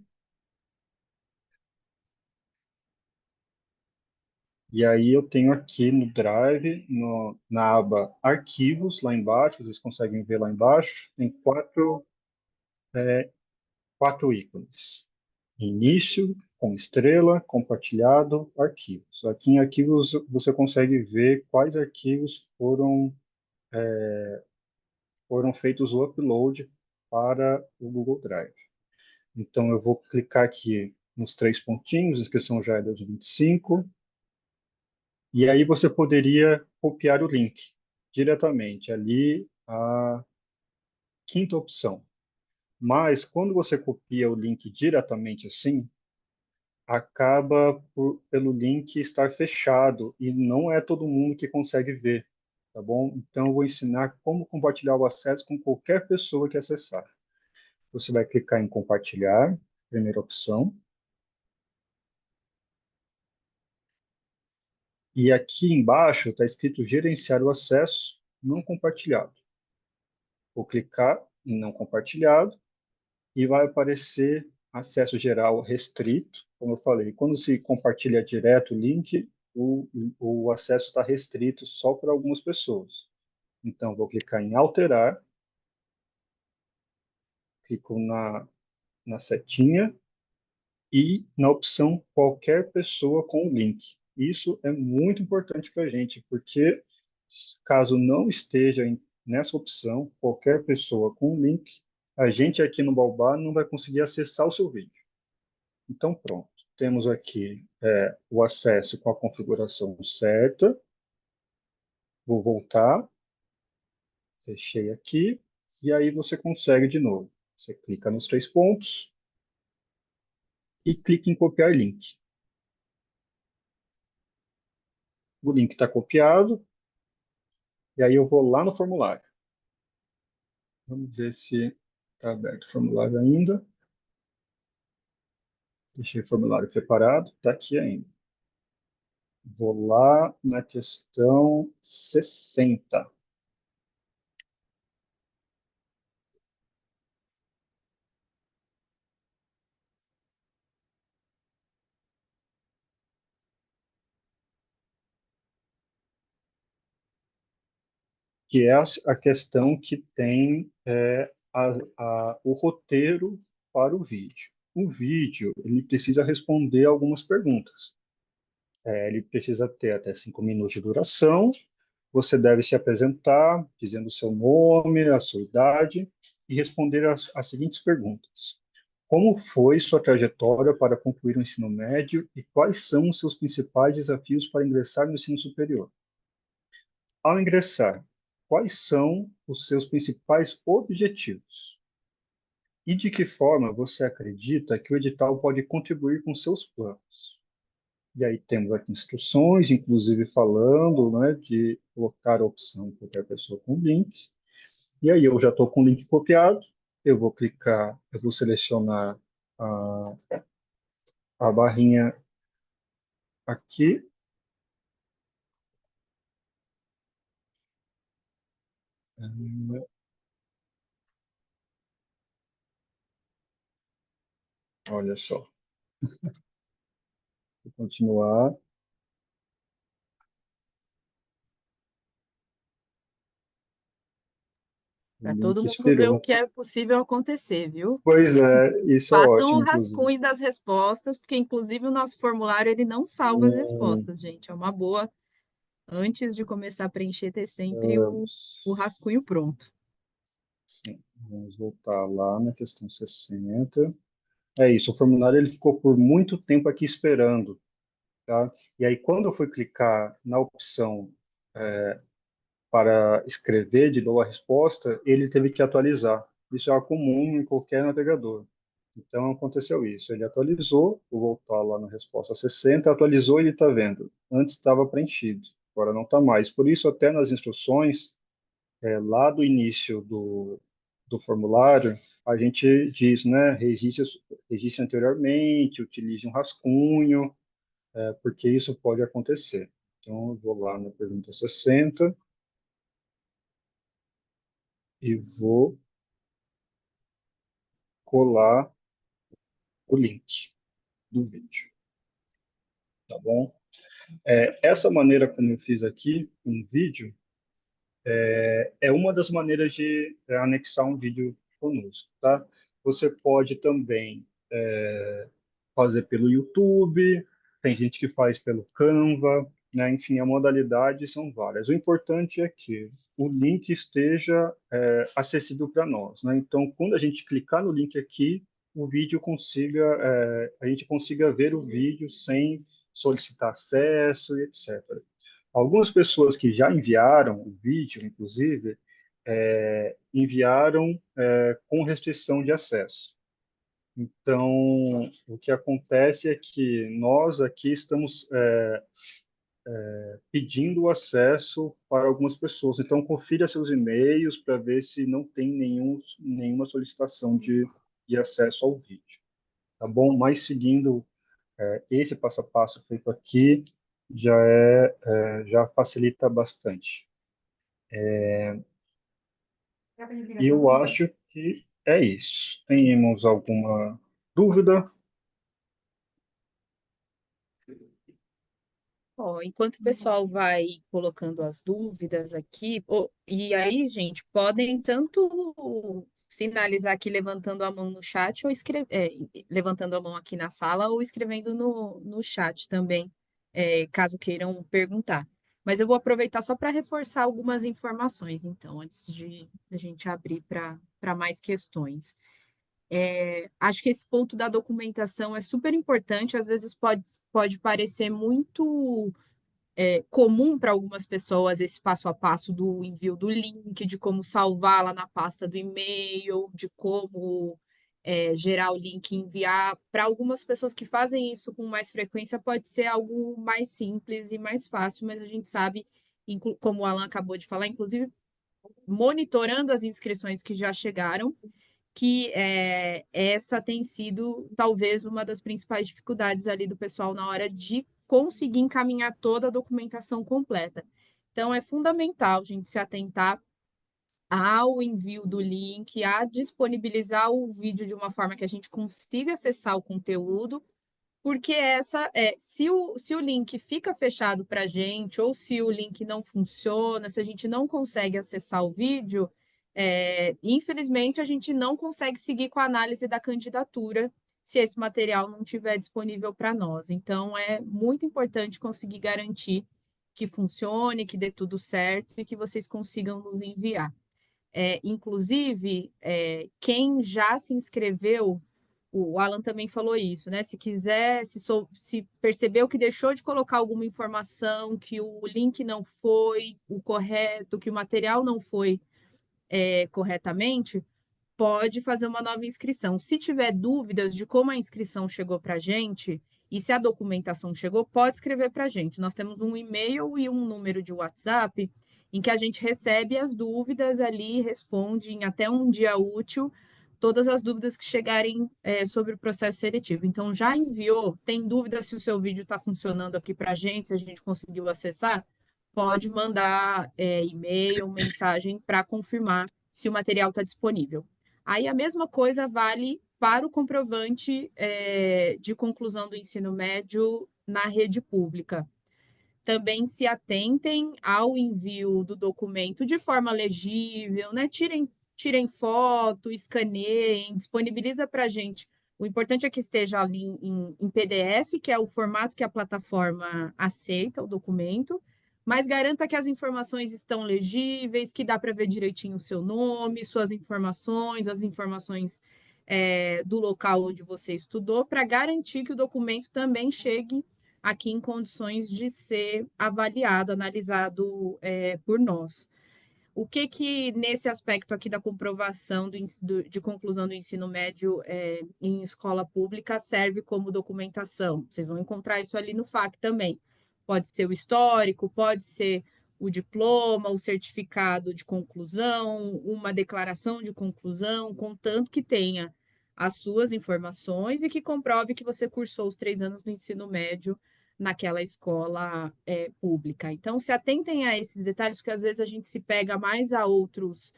E aí eu tenho aqui no Drive, na aba Arquivos, lá embaixo, vocês conseguem ver lá embaixo, tem quatro ícones. Início, com estrela, compartilhado, arquivos. Aqui em arquivos você consegue ver quais arquivos foram feitos o upload para o Google Drive. Então eu vou clicar aqui nos três pontinhos, inscrição já é 2025, e aí você poderia copiar o link diretamente, ali a quinta opção. Mas quando você copia o link diretamente assim, acaba pelo link estar fechado e não é todo mundo que consegue ver, tá bom? Então eu vou ensinar como compartilhar o acesso com qualquer pessoa que acessar. Você vai clicar em compartilhar, primeira opção, e aqui embaixo está escrito gerenciar o acesso não compartilhado. Vou clicar em não compartilhado e vai aparecer acesso geral restrito, como eu falei. Quando se compartilha direto o link, o acesso está restrito só para algumas pessoas. Então, vou clicar em alterar, clico na setinha e na opção qualquer pessoa com o link. Isso é muito importante para a gente, porque caso não esteja nessa opção, qualquer pessoa com o link, a gente aqui no Baobá não vai conseguir acessar o seu vídeo. Então, pronto. Temos aqui o acesso com a configuração certa. Vou voltar. Fechei aqui. E aí você consegue de novo. Você clica nos três pontos e clica em copiar link. O link está copiado. E aí eu vou lá no formulário. Vamos ver se está aberto o formulário ainda. Deixei o formulário preparado. Está aqui ainda. Vou lá na questão 60. Que é a questão que tem o roteiro para o vídeo. O vídeo ele precisa responder algumas perguntas. Ele precisa ter até 5 minutos de duração. Você deve se apresentar, dizendo o seu nome, a sua idade, e responder as seguintes perguntas. Como foi sua trajetória para concluir o ensino médio e quais são os seus principais desafios para ingressar no ensino superior? Ao ingressar, quais são os seus principais objetivos? E de que forma você acredita que o edital pode contribuir com seus planos? E aí temos aqui instruções, inclusive falando, né, de colocar a opção qualquer pessoa com link. E aí eu já estou com o link copiado, eu vou selecionar a barrinha aqui. Olha só. Vou continuar. O Para todo link mundo ver o expirou. que é possível acontecer, viu? Pois é, isso é Façam o ótimo, inclusive. rascunho das respostas, porque inclusive o nosso formulário ele não salva as respostas, gente. É uma boa, antes de começar a preencher, ter sempre o rascunho pronto. Sim, vamos voltar lá na questão 60. É isso, o formulário ele ficou por muito tempo aqui esperando, tá? E aí, quando eu fui clicar na opção para escrever de novo a resposta, ele teve que atualizar. Isso é comum em qualquer navegador. Então, aconteceu isso. Ele atualizou, vou voltar lá na resposta 60, atualizou e ele está vendo. Antes estava preenchido, agora não está mais. Por isso, até nas instruções, lá do início do formulário, a gente diz, né, registre anteriormente, utilize um rascunho, porque isso pode acontecer. Então, eu vou lá na pergunta 60 e vou colar o link do vídeo, tá bom? Essa maneira como eu fiz aqui, um vídeo, é uma das maneiras de anexar um vídeo conosco, tá? Você pode também fazer pelo YouTube, tem gente que faz pelo Canva, né? Enfim, a modalidade são várias. O importante é que o link esteja acessível para nós, né? Então, quando a gente clicar no link aqui, o vídeo a gente consiga ver o vídeo sem solicitar acesso e etc. Algumas pessoas que já enviaram o vídeo, inclusive, enviaram com restrição de acesso. Então, o que acontece é que nós aqui estamos pedindo o acesso para algumas pessoas. Então, confira seus e-mails para ver se não tem nenhuma solicitação de acesso ao vídeo. Tá bom? Mas seguindo esse passo a passo feito aqui, já facilita bastante. E eu acho que é isso. Temos alguma dúvida? Ó, enquanto o pessoal vai colocando as dúvidas aqui, e aí, gente, podem tanto sinalizar aqui levantando a mão no chat ou levantando a mão aqui na sala ou escrevendo no chat também, caso queiram perguntar. Mas eu vou aproveitar só para reforçar algumas informações, então, antes de a gente abrir para mais questões. Acho que esse ponto da documentação é super importante, às vezes pode parecer muito comum para algumas pessoas esse passo a passo do envio do link, de como salvar lá na pasta do e-mail, de como gerar o link e enviar. Para algumas pessoas que fazem isso com mais frequência, pode ser algo mais simples e mais fácil, mas a gente sabe, como o Alan acabou de falar, inclusive monitorando as inscrições que já chegaram, que essa tem sido talvez uma das principais dificuldades ali do pessoal na hora de conseguir encaminhar toda a documentação completa. Então, é fundamental a gente se atentar ao envio do link, a disponibilizar o vídeo de uma forma que a gente consiga acessar o conteúdo, porque se o link fica fechado para a gente, ou se o link não funciona, se a gente não consegue acessar o vídeo, infelizmente a gente não consegue seguir com a análise da candidatura se esse material não estiver disponível para nós. Então, é muito importante conseguir garantir que funcione, que dê tudo certo e que vocês consigam nos enviar. Inclusive, quem já se inscreveu, o Alan também falou isso, né? Se quiser, se percebeu que deixou de colocar alguma informação, que o link não foi o correto, que o material não foi corretamente, pode fazer uma nova inscrição. Se tiver dúvidas de como a inscrição chegou para a gente e se a documentação chegou, pode escrever para a gente. Nós temos um e-mail e um número de WhatsApp em que a gente recebe as dúvidas ali, responde em até um dia útil todas as dúvidas que chegarem sobre o processo seletivo. Então, já enviou? Tem dúvida se o seu vídeo está funcionando aqui para a gente, se a gente conseguiu acessar? Pode mandar e-mail, mensagem para confirmar se o material está disponível. Aí a mesma coisa vale para o comprovante de conclusão do ensino médio na rede pública. Também se atentem ao envio do documento de forma legível, né? Tirem foto, escaneiem, disponibiliza para a gente. O importante é que esteja ali em PDF, que é o formato que a plataforma aceita, o documento, mas garanta que as informações estão legíveis, que dá para ver direitinho o seu nome, suas informações, as informações do local onde você estudou, para garantir que o documento também chegue aqui em condições de ser avaliado, analisado por nós. O que nesse aspecto aqui da comprovação de conclusão do ensino médio em escola pública serve como documentação? Vocês vão encontrar isso ali no FAQ também. Pode ser o histórico, pode ser o diploma, o certificado de conclusão, uma declaração de conclusão, contanto que tenha as suas informações e que comprove que você cursou os 3 anos do ensino médio naquela escola pública. Então, se atentem a esses detalhes, porque às vezes a gente se pega mais a outros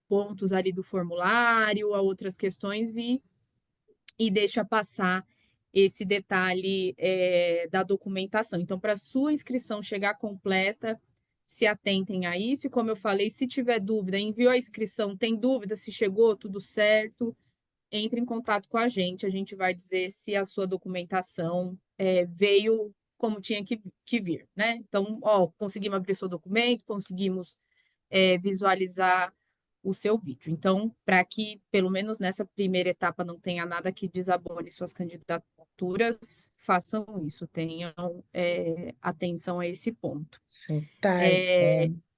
pontos ali do formulário, a outras questões e deixa passar esse detalhe da documentação. Então, para a sua inscrição chegar completa, se atentem a isso. E como eu falei, se tiver dúvida, enviou a inscrição, tem dúvida se chegou tudo certo, entre em contato com a gente vai dizer se a sua documentação veio como tinha que vir, né? Então, conseguimos abrir seu documento, conseguimos visualizar o seu vídeo. Então, para que, pelo menos nessa primeira etapa, não tenha nada que desabone suas candidaturas, façam isso, tenham atenção a esse ponto. Sim, tá.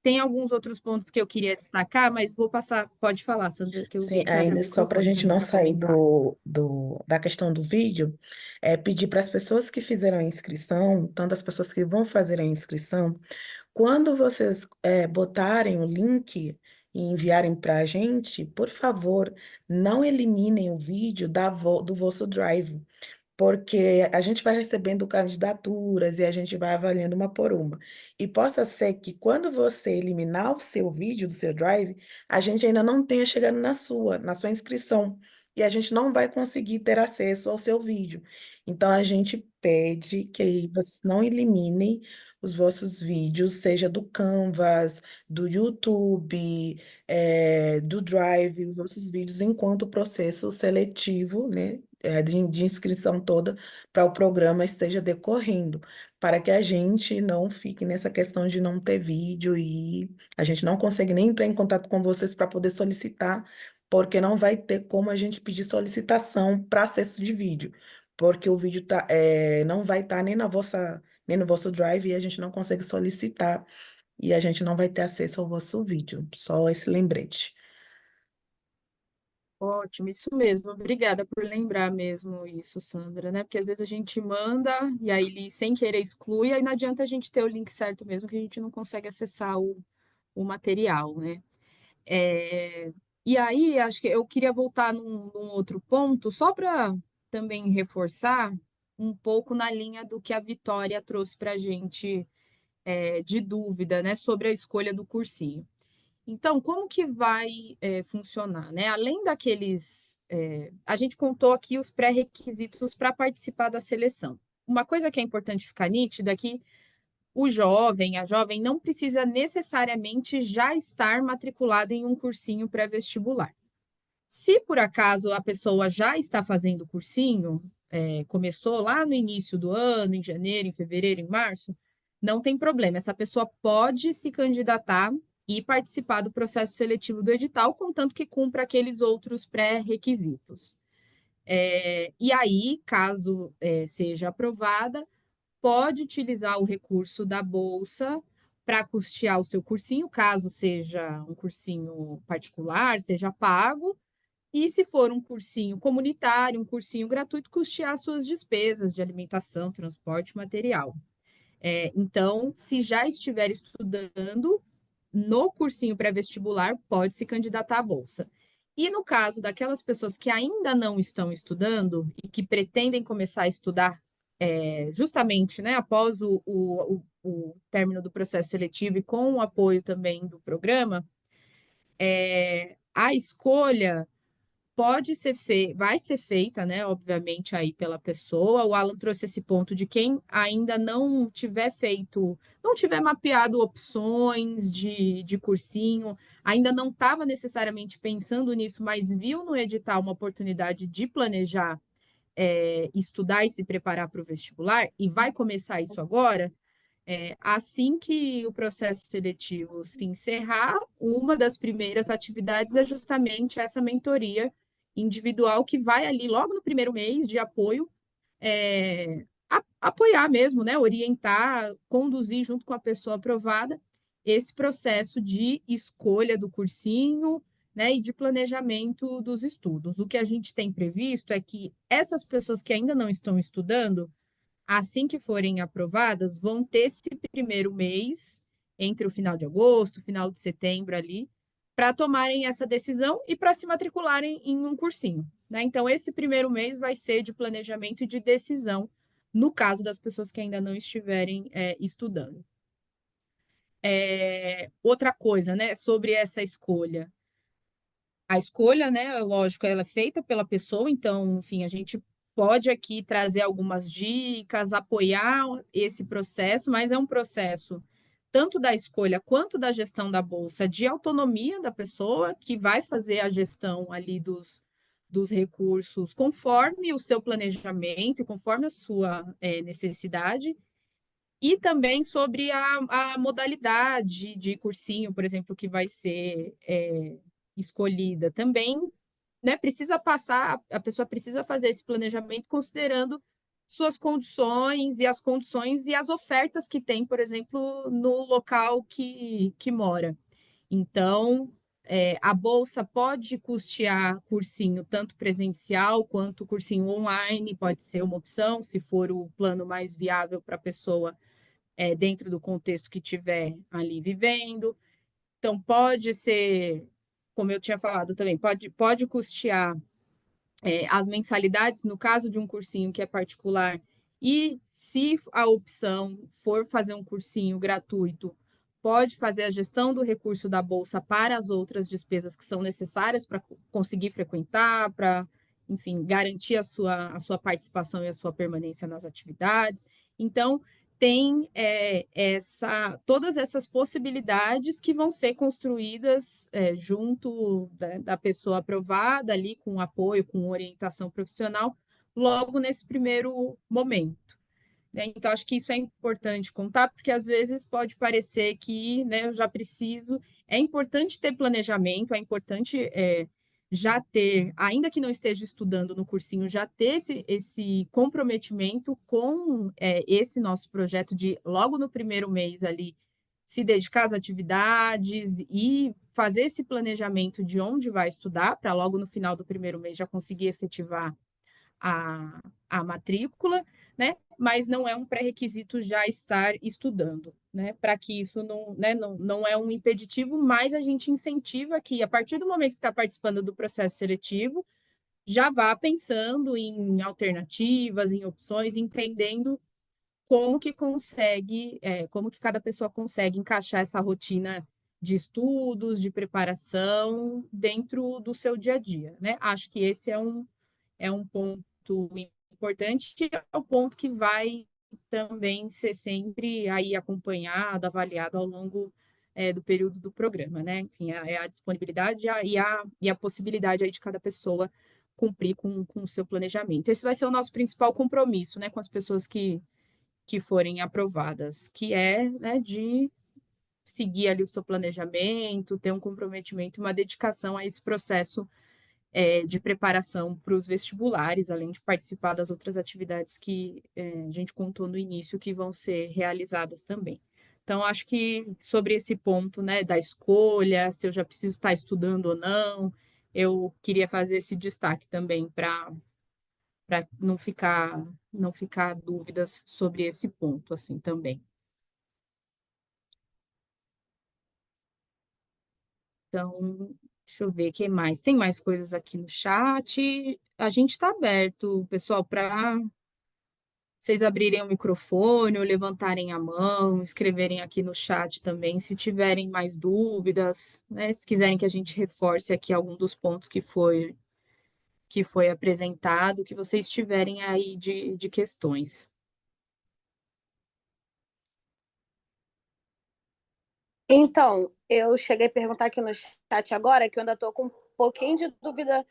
Tem alguns outros pontos que eu queria destacar, mas vou passar. Pode falar, Sandra, que eu Sim, vi que você abriu o ainda só para a microfone gente também não para sair comentar. da questão do vídeo, pedir para as pessoas que fizeram a inscrição, tanto as pessoas que vão fazer a inscrição, quando vocês botarem o link e enviarem para a gente, por favor, não eliminem o vídeo do vosso Drive, porque a gente vai recebendo candidaturas e a gente vai avaliando uma por uma. E possa ser que quando você eliminar o seu vídeo do seu Drive, a gente ainda não tenha chegado na sua inscrição, e a gente não vai conseguir ter acesso ao seu vídeo. Então, a gente pede que vocês não eliminem os vossos vídeos, seja do Canvas, do YouTube, do Drive, os vossos vídeos, enquanto o processo seletivo, né, de inscrição toda para o programa esteja decorrendo, para que a gente não fique nessa questão de não ter vídeo e a gente não consegue nem entrar em contato com vocês para poder solicitar, porque não vai ter como a gente pedir solicitação para acesso de vídeo, porque o vídeo não vai estar nem no vosso Drive e a gente não consegue solicitar e a gente não vai ter acesso ao vosso vídeo. Só esse lembrete. Ótimo, isso mesmo. Obrigada por lembrar mesmo isso, Sandra, né? Porque às vezes a gente manda e aí ele sem querer exclui, aí não adianta a gente ter o link certo mesmo, que a gente não consegue acessar o material, né? E aí, acho que eu queria voltar num outro ponto, só para também reforçar um pouco na linha do que a Vitória trouxe para a gente de dúvida, né, sobre a escolha do cursinho. Então, como que vai funcionar, né? Além daqueles... a gente contou aqui os pré-requisitos para participar da seleção. Uma coisa que é importante ficar nítida é que o jovem, a jovem, não precisa necessariamente já estar matriculado em um cursinho pré-vestibular. Se por acaso a pessoa já está fazendo cursinho, começou lá no início do ano, em janeiro, em fevereiro, em março, não tem problema. Essa pessoa pode se candidatar e participar do processo seletivo do edital, contanto que cumpra aqueles outros pré-requisitos. E aí, caso seja aprovada, pode utilizar o recurso da bolsa para custear o seu cursinho, caso seja um cursinho particular, seja pago, e se for um cursinho comunitário, um cursinho gratuito, custear suas despesas de alimentação, transporte, material. Então, se já estiver estudando no cursinho pré-vestibular, pode se candidatar à bolsa. E no caso daquelas pessoas que ainda não estão estudando e que pretendem começar a estudar justamente, né, após o término do processo seletivo e com o apoio também do programa, a escolha pode ser vai ser feita, né, obviamente, aí pela pessoa. O Alan trouxe esse ponto de quem ainda não tiver feito, não tiver mapeado opções de cursinho, ainda não estava necessariamente pensando nisso, mas viu no edital uma oportunidade de planejar, estudar e se preparar para o vestibular, e vai começar isso agora. Assim que o processo seletivo se encerrar, uma das primeiras atividades é justamente essa mentoria individual que vai ali logo no primeiro mês de apoio, apoiar mesmo, né? Orientar, conduzir junto com a pessoa aprovada esse processo de escolha do cursinho, né, e de planejamento dos estudos. O que a gente tem previsto é que essas pessoas que ainda não estão estudando, assim que forem aprovadas, vão ter esse primeiro mês, entre o final de agosto, final de setembro ali, para tomarem essa decisão e para se matricularem em um cursinho, né? Então, esse primeiro mês vai ser de planejamento e de decisão, no caso das pessoas que ainda não estiverem estudando. Outra coisa, né, sobre essa escolha. A escolha, né, lógico, ela é feita pela pessoa, então, enfim, a gente pode aqui trazer algumas dicas, apoiar esse processo, mas é um processo tanto da escolha quanto da gestão da bolsa, de autonomia da pessoa, que vai fazer a gestão ali dos recursos conforme o seu planejamento, conforme a sua necessidade, e também sobre a modalidade de cursinho, por exemplo, que vai ser escolhida. Também, né, precisa passar, a pessoa precisa fazer esse planejamento considerando suas condições e as condições e as ofertas que tem, por exemplo, no local que mora. Então, a bolsa pode custear cursinho tanto presencial quanto cursinho online, pode ser uma opção, se for o plano mais viável para a pessoa dentro do contexto que tiver ali vivendo. Então, pode ser, como eu tinha falado também, pode custear as mensalidades, no caso de um cursinho que é particular, e se a opção for fazer um cursinho gratuito, pode fazer a gestão do recurso da bolsa para as outras despesas que são necessárias para conseguir frequentar, para, enfim, garantir a sua participação e a sua permanência nas atividades. Então, tem todas essas possibilidades que vão ser construídas junto da pessoa aprovada, ali com apoio, com orientação profissional, logo nesse primeiro momento, né? Então, acho que isso é importante contar, porque às vezes pode parecer que, né, eu já preciso. É importante ter planejamento, é importante já ter, ainda que não esteja estudando no cursinho, já ter esse comprometimento com esse nosso projeto de, logo no primeiro mês ali, se dedicar às atividades e fazer esse planejamento de onde vai estudar, para logo no final do primeiro mês já conseguir efetivar a matrícula, né? Mas não é um pré-requisito já estar estudando, né? Para que isso não é um impeditivo, mas a gente incentiva que, a partir do momento que está participando do processo seletivo, já vá pensando em alternativas, em opções, entendendo como que como que cada pessoa consegue encaixar essa rotina de estudos, de preparação dentro do seu dia a dia, né? Acho que esse é um ponto importante, que é o ponto que vai também ser sempre aí acompanhado, avaliado ao longo do período do programa, né? Enfim, a disponibilidade e a possibilidade aí de cada pessoa cumprir com o seu planejamento. Esse vai ser o nosso principal compromisso, né, com as pessoas que forem aprovadas, que é, né, de seguir ali o seu planejamento, ter um comprometimento, uma dedicação a esse processo de preparação para os vestibulares, além de participar das outras atividades que a gente contou no início, que vão ser realizadas também. Então, acho que sobre esse ponto, né, da escolha, se eu já preciso estar estudando ou não, eu queria fazer esse destaque também para não ficar dúvidas sobre esse ponto, assim, também. Então, Deixa eu ver o que mais. Tem mais coisas aqui no chat. A gente está aberto, pessoal, para vocês abrirem o microfone ou levantarem a mão, escreverem aqui no chat também, se tiverem mais dúvidas, né? Se quiserem que a gente reforce aqui algum dos pontos que foi apresentado, que vocês tiverem aí de questões. Então, eu cheguei a perguntar aqui no chat agora, que eu ainda estou com um pouquinho de dúvida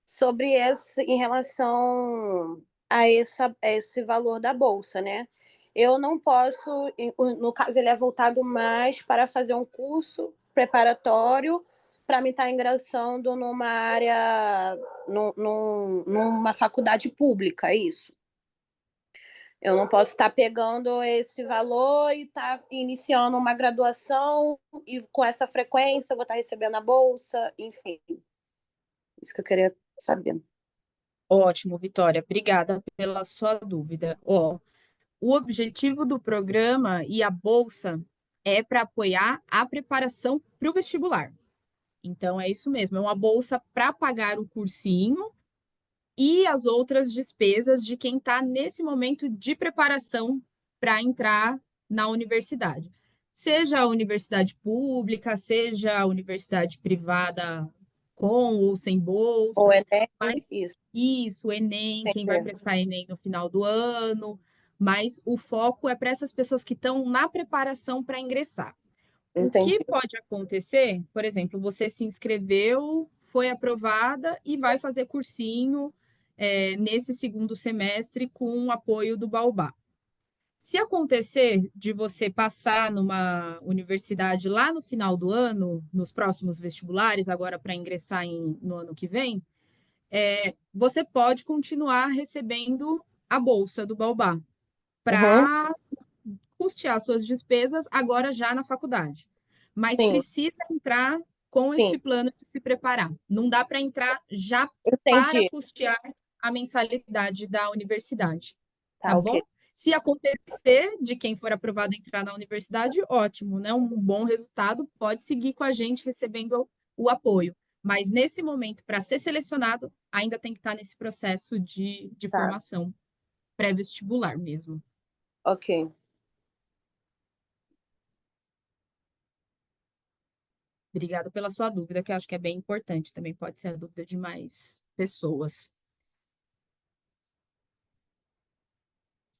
sobre esse, em relação a esse valor da bolsa, né? Eu não posso, no caso, ele é voltado mais para fazer um curso preparatório para me estar ingressando numa área, numa faculdade pública, é isso. Eu não posso estar pegando esse valor e estar iniciando uma graduação e com essa frequência eu vou estar recebendo a bolsa, enfim. Isso que eu queria saber. Ótimo, Vitória. Obrigada pela sua dúvida. Ó, o objetivo do programa e a bolsa é para apoiar a preparação para o vestibular. Então, é isso mesmo, é uma bolsa para pagar o cursinho e as outras despesas de quem está nesse momento de preparação para entrar na universidade. Seja a universidade pública, seja a universidade privada com ou sem Ou bolsas, Enem, mas isso. Enem, quem vai Entendi. prestar Enem no final do ano, mas o foco é para essas pessoas que estão na preparação para ingressar. O que Entendi. pode acontecer, por exemplo, você se inscreveu, foi aprovada e vai fazer cursinho nesse segundo semestre com o apoio do Baobá. Se acontecer de você passar numa universidade lá no final do ano, nos próximos vestibulares, agora para ingressar no ano que vem, você pode continuar recebendo a bolsa do Baobá para custear suas despesas agora já na faculdade. Mas Sim. precisa entrar com esse plano de se preparar. Não dá para entrar já para Entendi. custear a mensalidade da universidade. Tá Tá, bom? ok. Se acontecer de quem for aprovado entrar na universidade, ótimo, né? Um bom resultado, pode seguir com a gente recebendo o apoio. Mas nesse momento, para ser selecionado, ainda tem que estar nesse processo de Tá. formação pré-vestibular mesmo. Ok. Obrigada pela sua dúvida, que eu acho que é bem importante. Também pode ser a dúvida de mais pessoas.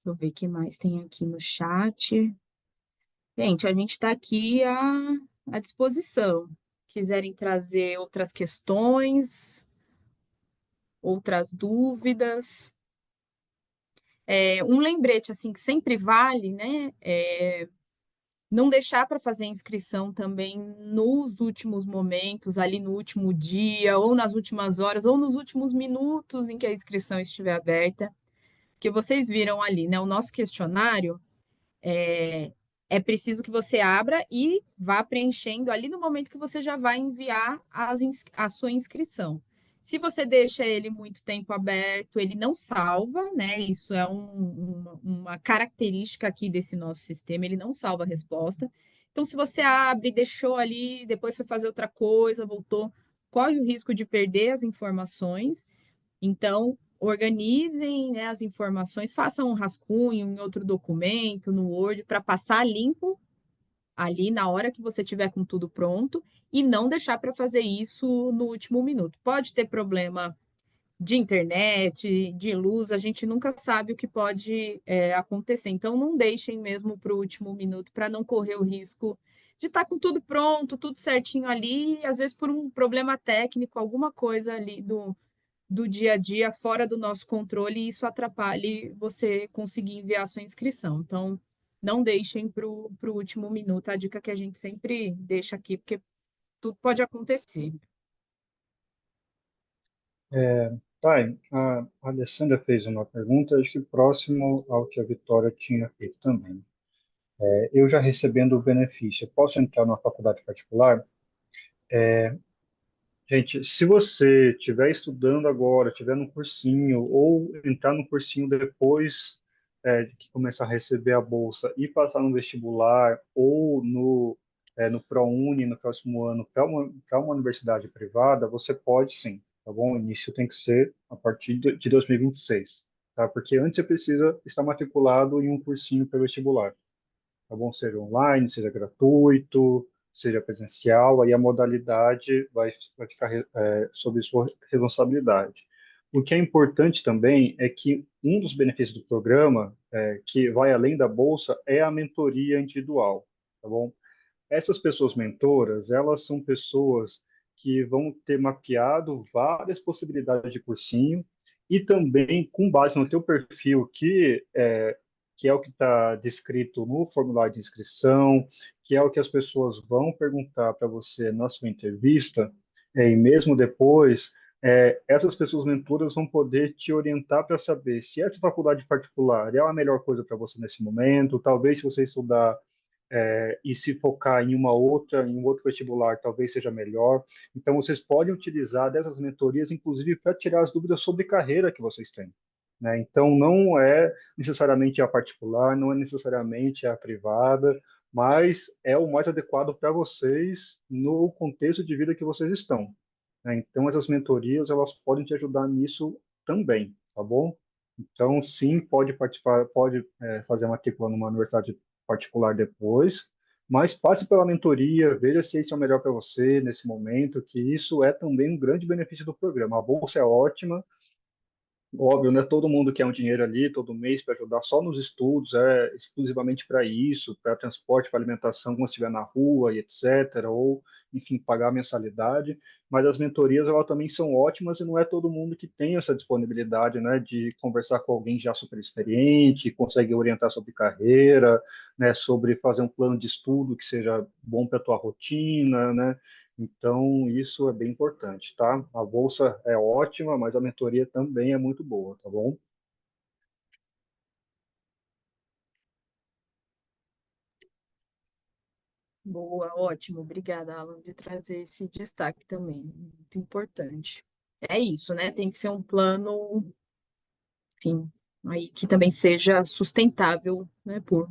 Deixa eu ver o que mais tem aqui no chat. Gente, a gente está aqui à disposição. Quiserem trazer outras questões, outras dúvidas. Um lembrete, assim, que sempre vale, né? Não deixar para fazer inscrição também nos últimos momentos, ali no último dia, ou nas últimas horas, ou nos últimos minutos em que a inscrição estiver aberta, que vocês viram ali, né? O nosso questionário é preciso que você abra e vá preenchendo ali no momento que você já vai enviar a sua inscrição. Se você deixa ele muito tempo aberto, ele não salva, né? Isso é uma característica aqui desse nosso sistema, ele não salva a resposta. Então, se você abre, deixou ali, depois foi fazer outra coisa, voltou, corre o risco de perder as informações. Então, organizem, né, as informações, façam um rascunho em outro documento, no Word, para passar limpo ali na hora que você tiver com tudo pronto e não deixar para fazer isso no último minuto. Pode ter problema de internet, de luz, a gente nunca sabe o que pode acontecer. Então, não deixem mesmo para o último minuto para não correr o risco de estar com tudo pronto, tudo certinho ali, e às vezes por um problema técnico, alguma coisa ali do dia a dia fora do nosso controle e isso atrapalhe você conseguir enviar a sua inscrição. Então, não deixem para o último minuto, a dica que a gente sempre deixa aqui, porque tudo pode acontecer. Thay, a Alessandra fez uma pergunta, acho que próximo ao que a Vitória tinha feito também. Eu já recebendo o benefício, posso entrar numa faculdade particular? Gente, se você estiver estudando agora, estiver no cursinho, ou entrar no cursinho depois de que começar a receber a bolsa e passar no vestibular ou no no ProUni no próximo ano para uma universidade privada, você pode sim, tá bom? O início tem que ser a partir de 2026, tá? Porque antes você precisa estar matriculado em um cursinho pré-vestibular, tá bom? Seja online, seja gratuito, seja presencial, aí a modalidade vai ficar sob sua responsabilidade. O que é importante também é que um dos benefícios do programa, que vai além da bolsa, é a mentoria individual, tá bom? Essas pessoas mentoras, elas são pessoas que vão ter mapeado várias possibilidades de cursinho e também com base no teu perfil, que é o que está descrito no formulário de inscrição, que é o que as pessoas vão perguntar para você na sua entrevista, e mesmo depois, essas pessoas mentoras vão poder te orientar para saber se essa faculdade particular é a melhor coisa para você nesse momento, talvez se você estudar e se focar em um outro vestibular, talvez seja melhor. Então, vocês podem utilizar dessas mentorias, inclusive, para tirar as dúvidas sobre carreira que vocês têm, né? Então, não é necessariamente a particular, não é necessariamente a privada, mas é o mais adequado para vocês no contexto de vida que vocês estão, né? Então, essas mentorias, elas podem te ajudar nisso também, tá bom? Então, sim, pode participar, pode fazer a matrícula numa universidade particular depois, mas passe pela mentoria, veja se isso é o melhor para você nesse momento, que isso é também um grande benefício do programa. A bolsa é ótima, óbvio, não é todo mundo quer um dinheiro ali todo mês para ajudar só nos estudos, é exclusivamente para isso, para transporte, para alimentação, quando estiver na rua e etc., ou, enfim, pagar a mensalidade. Mas as mentorias, elas também são ótimas e não é todo mundo que tem essa disponibilidade, né, de conversar com alguém já super experiente, consegue orientar sobre carreira, né, sobre fazer um plano de estudo que seja bom para a tua rotina, né? Então, isso é bem importante, tá? A bolsa é ótima, mas a mentoria também é muito boa, tá bom? Boa, ótimo. Obrigada, Alan, de trazer esse destaque também. Muito importante. É isso, né? Tem que ser um plano, enfim, aí que também seja sustentável, né, por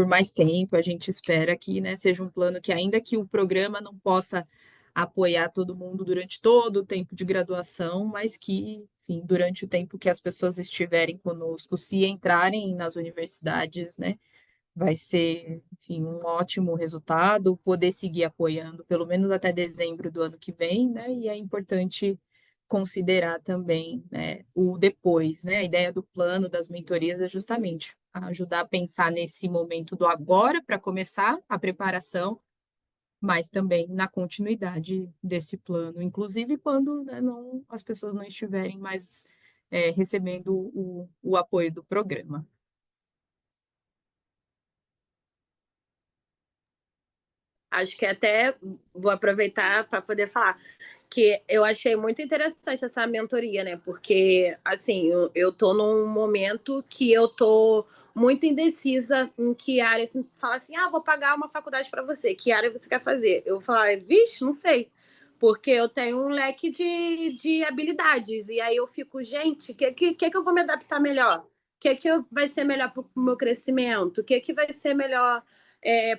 mais tempo. A gente espera que, né, seja um plano que, ainda que o programa não possa apoiar todo mundo durante todo o tempo de graduação, mas que, enfim, durante o tempo que as pessoas estiverem conosco, se entrarem nas universidades, né, vai ser, enfim, um ótimo resultado, poder seguir apoiando pelo menos até dezembro do ano que vem, né? E é importante considerar também, né, o depois, né? A ideia do plano das mentorias é justamente ajudar a pensar nesse momento do agora para começar a preparação, mas também na continuidade desse plano, inclusive quando, né, não, as pessoas não estiverem mais recebendo o apoio do programa. Acho que até vou aproveitar para poder falar que eu achei muito interessante essa mentoria, né? Porque, assim, eu tô num momento que eu tô muito indecisa em que área, assim, fala assim, vou pagar uma faculdade para você, que área você quer fazer? Eu vou falar, vixe, não sei, porque eu tenho um leque de habilidades, e aí eu fico, gente, que eu vou me adaptar melhor? O vai ser melhor para o meu crescimento? O que vai ser melhor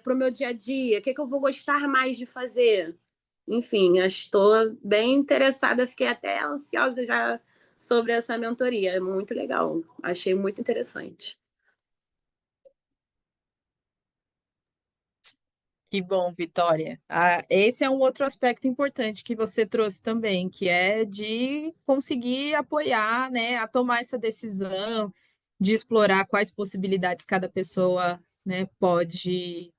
para o meu dia a dia? O que eu vou gostar mais de fazer? Enfim, estou bem interessada, fiquei até ansiosa já sobre essa mentoria. É muito legal, achei muito interessante. Que bom, Vitória. Esse é um outro aspecto importante que você trouxe também, que é de conseguir apoiar, né, a tomar essa decisão, de explorar quais possibilidades cada pessoa, né, pode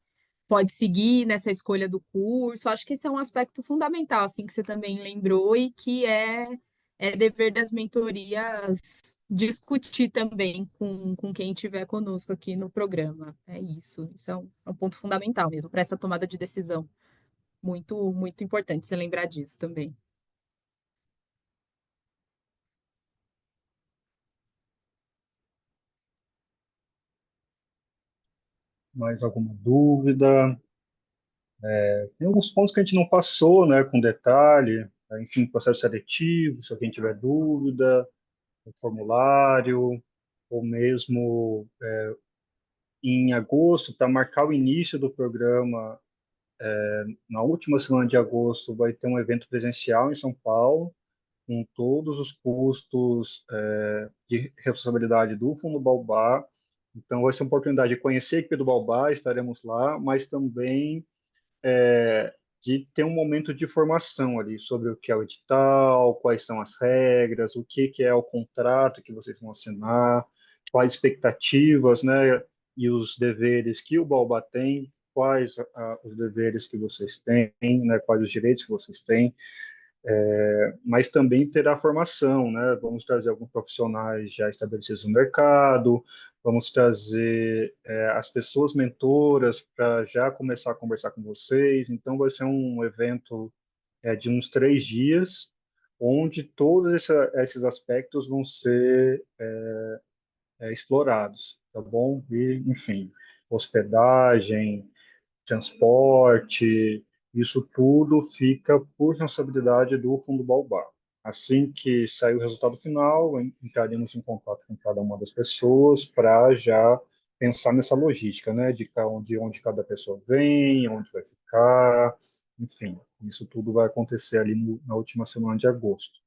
seguir nessa escolha do curso. Acho que esse é um aspecto fundamental, assim, que você também lembrou e que é dever das mentorias discutir também com quem estiver conosco aqui no programa. É isso. Isso é um ponto fundamental mesmo para essa tomada de decisão. Muito, muito importante você lembrar disso também. Mais alguma dúvida? Tem alguns pontos que a gente não passou, né, com detalhe, enfim, processo seletivo, se alguém tiver dúvida, o formulário, ou mesmo em agosto, para marcar o início do programa, Na última semana de agosto vai ter um evento presencial em São Paulo, com todos os custos de responsabilidade do Fundo Baobá. Então, vai ser uma oportunidade de conhecer a equipe do Baobá, estaremos lá, mas também de ter um momento de formação ali sobre o que é o edital, quais são as regras, o que é o contrato que vocês vão assinar, quais expectativas, né, e os deveres que o Baobá tem, quais os deveres que vocês têm, né, quais os direitos que vocês têm, mas também terá formação, né? Vamos trazer alguns profissionais já estabelecidos no mercado, vamos trazer as pessoas mentoras para já começar a conversar com vocês. Então, vai ser um evento de uns 3 dias, onde todos esses aspectos vão ser explorados, tá bom? E, enfim, hospedagem, transporte, isso tudo fica por responsabilidade do Fundo Baobá. Assim que sair o resultado final, entraremos em contato com cada uma das pessoas para já pensar nessa logística, né, de onde cada pessoa vem, onde vai ficar, enfim, isso tudo vai acontecer ali na última semana de agosto.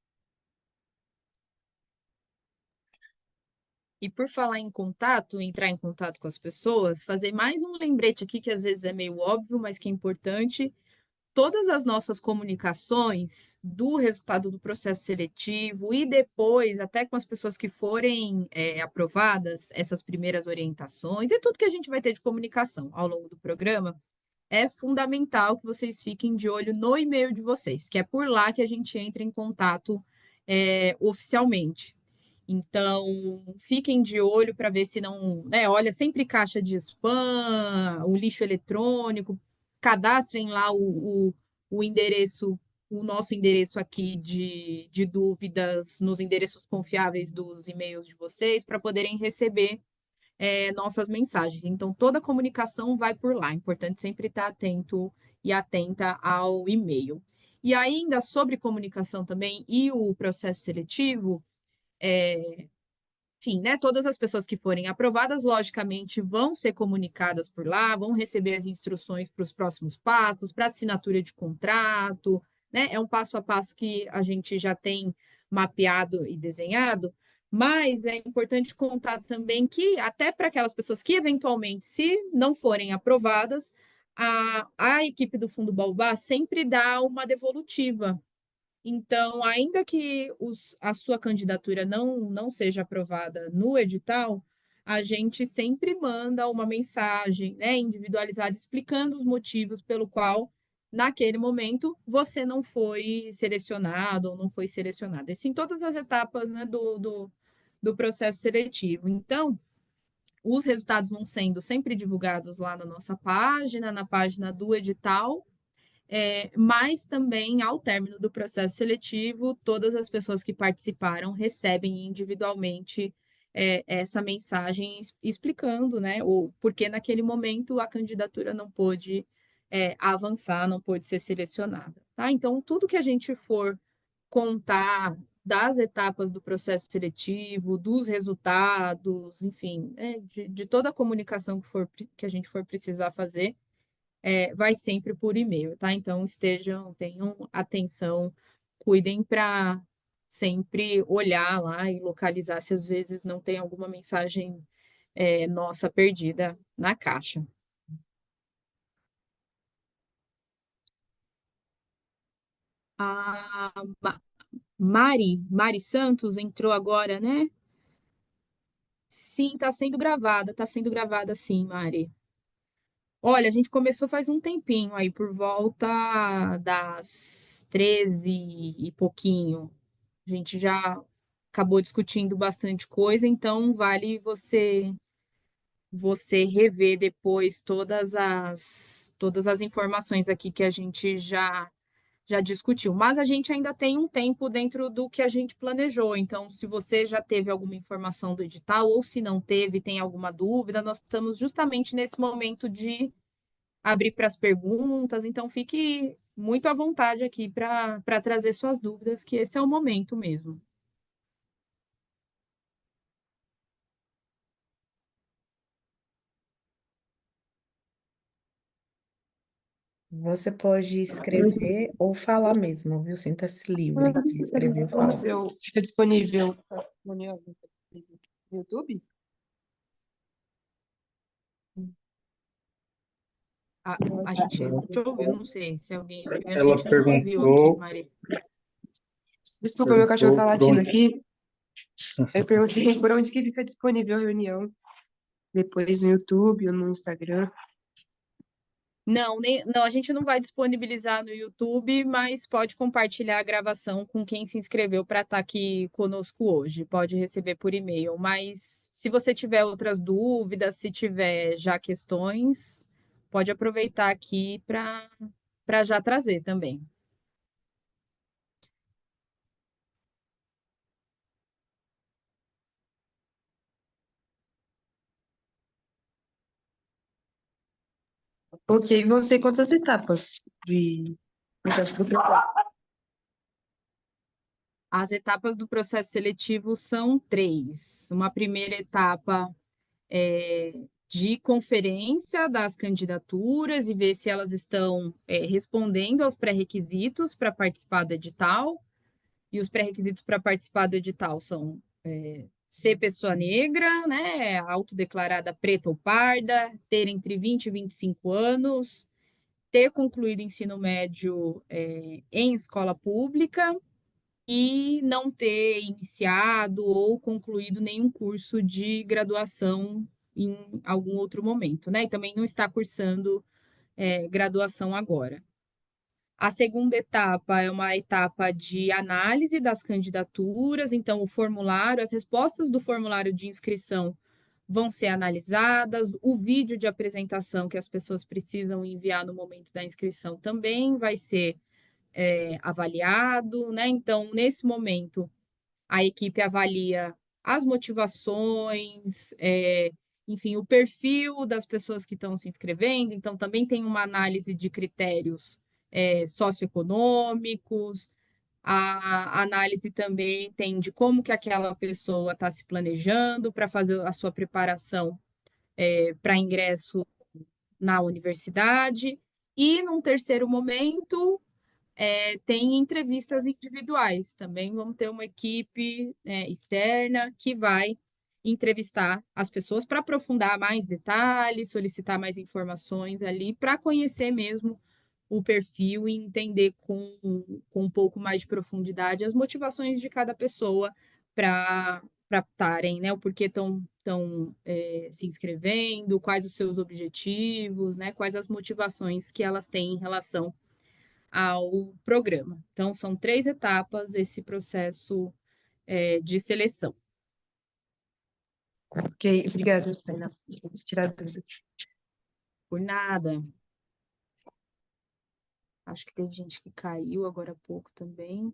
E por falar em contato, entrar em contato com as pessoas, fazer mais um lembrete aqui que às vezes é meio óbvio, mas que é importante. Todas as nossas comunicações do resultado do processo seletivo e depois, até com as pessoas que forem aprovadas, essas primeiras orientações e tudo que a gente vai ter de comunicação ao longo do programa, é fundamental que vocês fiquem de olho no e-mail de vocês, que é por lá que a gente entra em contato oficialmente. Então, fiquem de olho para ver se não, né? Olha, sempre caixa de spam, o lixo eletrônico, cadastrem lá o endereço, o nosso endereço aqui de dúvidas nos endereços confiáveis dos e-mails de vocês para poderem receber nossas mensagens. Então, toda a comunicação vai por lá. É importante sempre estar atento e atenta ao e-mail. E ainda sobre comunicação também e o processo seletivo, enfim, né, todas as pessoas que forem aprovadas, logicamente, vão ser comunicadas por lá, vão receber as instruções para os próximos passos, para assinatura de contrato, né? É um passo a passo que a gente já tem mapeado e desenhado, mas é importante contar também que, até para aquelas pessoas que, eventualmente, se não forem aprovadas, a equipe do Fundo Baobá sempre dá uma devolutiva. Então, ainda que a sua candidatura não seja aprovada no edital, a gente sempre manda uma mensagem, né, individualizada explicando os motivos pelo qual, naquele momento, você não foi selecionado ou não foi selecionada. Isso em todas as etapas, né, do processo seletivo. Então, os resultados vão sendo sempre divulgados lá na nossa página, na página do edital, mas também, ao término do processo seletivo, todas as pessoas que participaram recebem individualmente essa mensagem explicando, né, o porquê naquele momento a candidatura não pôde avançar, não pôde ser selecionada, tá? Então, tudo que a gente for contar das etapas do processo seletivo, dos resultados, enfim, né, de toda a comunicação que a gente for precisar fazer, vai sempre por e-mail, tá? Então, tenham atenção, cuidem para sempre olhar lá e localizar se às vezes não tem alguma mensagem nossa perdida na caixa. A Mari Santos entrou agora, né? Sim, está sendo gravada sim, Mari. Olha, a gente começou faz um tempinho aí, por volta das 13 e pouquinho. A gente já acabou discutindo bastante coisa, então vale você rever depois todas as informações aqui que a gente já discutiu. Mas a gente ainda tem um tempo dentro do que a gente planejou. Então, se você já teve alguma informação do edital ou se não teve, tem alguma dúvida, nós estamos justamente nesse momento de abrir para as perguntas, então fique muito à vontade aqui para trazer suas dúvidas, que esse é o momento mesmo. Você pode escrever ou falar mesmo, viu? Sinta-se livre de escrever ou falar. Fica disponível no YouTube? A gente te ouviu, não sei se alguém ouviu, a Ela gente não ouviu aqui, perguntou, Maria. Desculpa, meu cachorro tá perguntou por latindo onde. aqui. Eu perguntei por onde que fica disponível a reunião. Depois no YouTube ou no Instagram. Não, não, a gente não vai disponibilizar no YouTube, mas pode compartilhar a gravação com quem se inscreveu para estar aqui conosco hoje. Pode receber por e-mail. Mas se você tiver outras dúvidas, se tiver já questões, pode aproveitar aqui para já trazer também. Ok, vão ser quantas etapas de processo do processo? As etapas do processo seletivo são 3. Uma primeira etapa de conferência das candidaturas e ver se elas estão respondendo aos pré-requisitos para participar do edital. E os pré-requisitos para participar do edital são ser pessoa negra, né, autodeclarada preta ou parda, ter entre 20 e 25 anos, ter concluído ensino médio em escola pública e não ter iniciado ou concluído nenhum curso de graduação em algum outro momento, né? E também não está cursando graduação agora. A segunda etapa é uma etapa de análise das candidaturas, então o formulário, as respostas do formulário de inscrição vão ser analisadas, o vídeo de apresentação que as pessoas precisam enviar no momento da inscrição também vai ser avaliado, né? Então, nesse momento, a equipe avalia as motivações, enfim, o perfil das pessoas que estão se inscrevendo, então também tem uma análise de critérios socioeconômicos, a análise também tem de como que aquela pessoa está se planejando para fazer a sua preparação para ingresso na universidade, e num terceiro momento tem entrevistas individuais também. Vamos ter uma equipe externa que vai entrevistar as pessoas para aprofundar mais detalhes, solicitar mais informações ali, para conhecer mesmo o perfil e entender com um pouco mais de profundidade as motivações de cada pessoa para estarem, né? O porquê estão se inscrevendo, quais os seus objetivos, né? Quais as motivações que elas têm em relação ao programa. Então, são 3 etapas esse processo de seleção. Ok, obrigada, Tainá. Vamos tirar a dúvida. Por nada. Acho que teve gente que caiu agora há pouco também.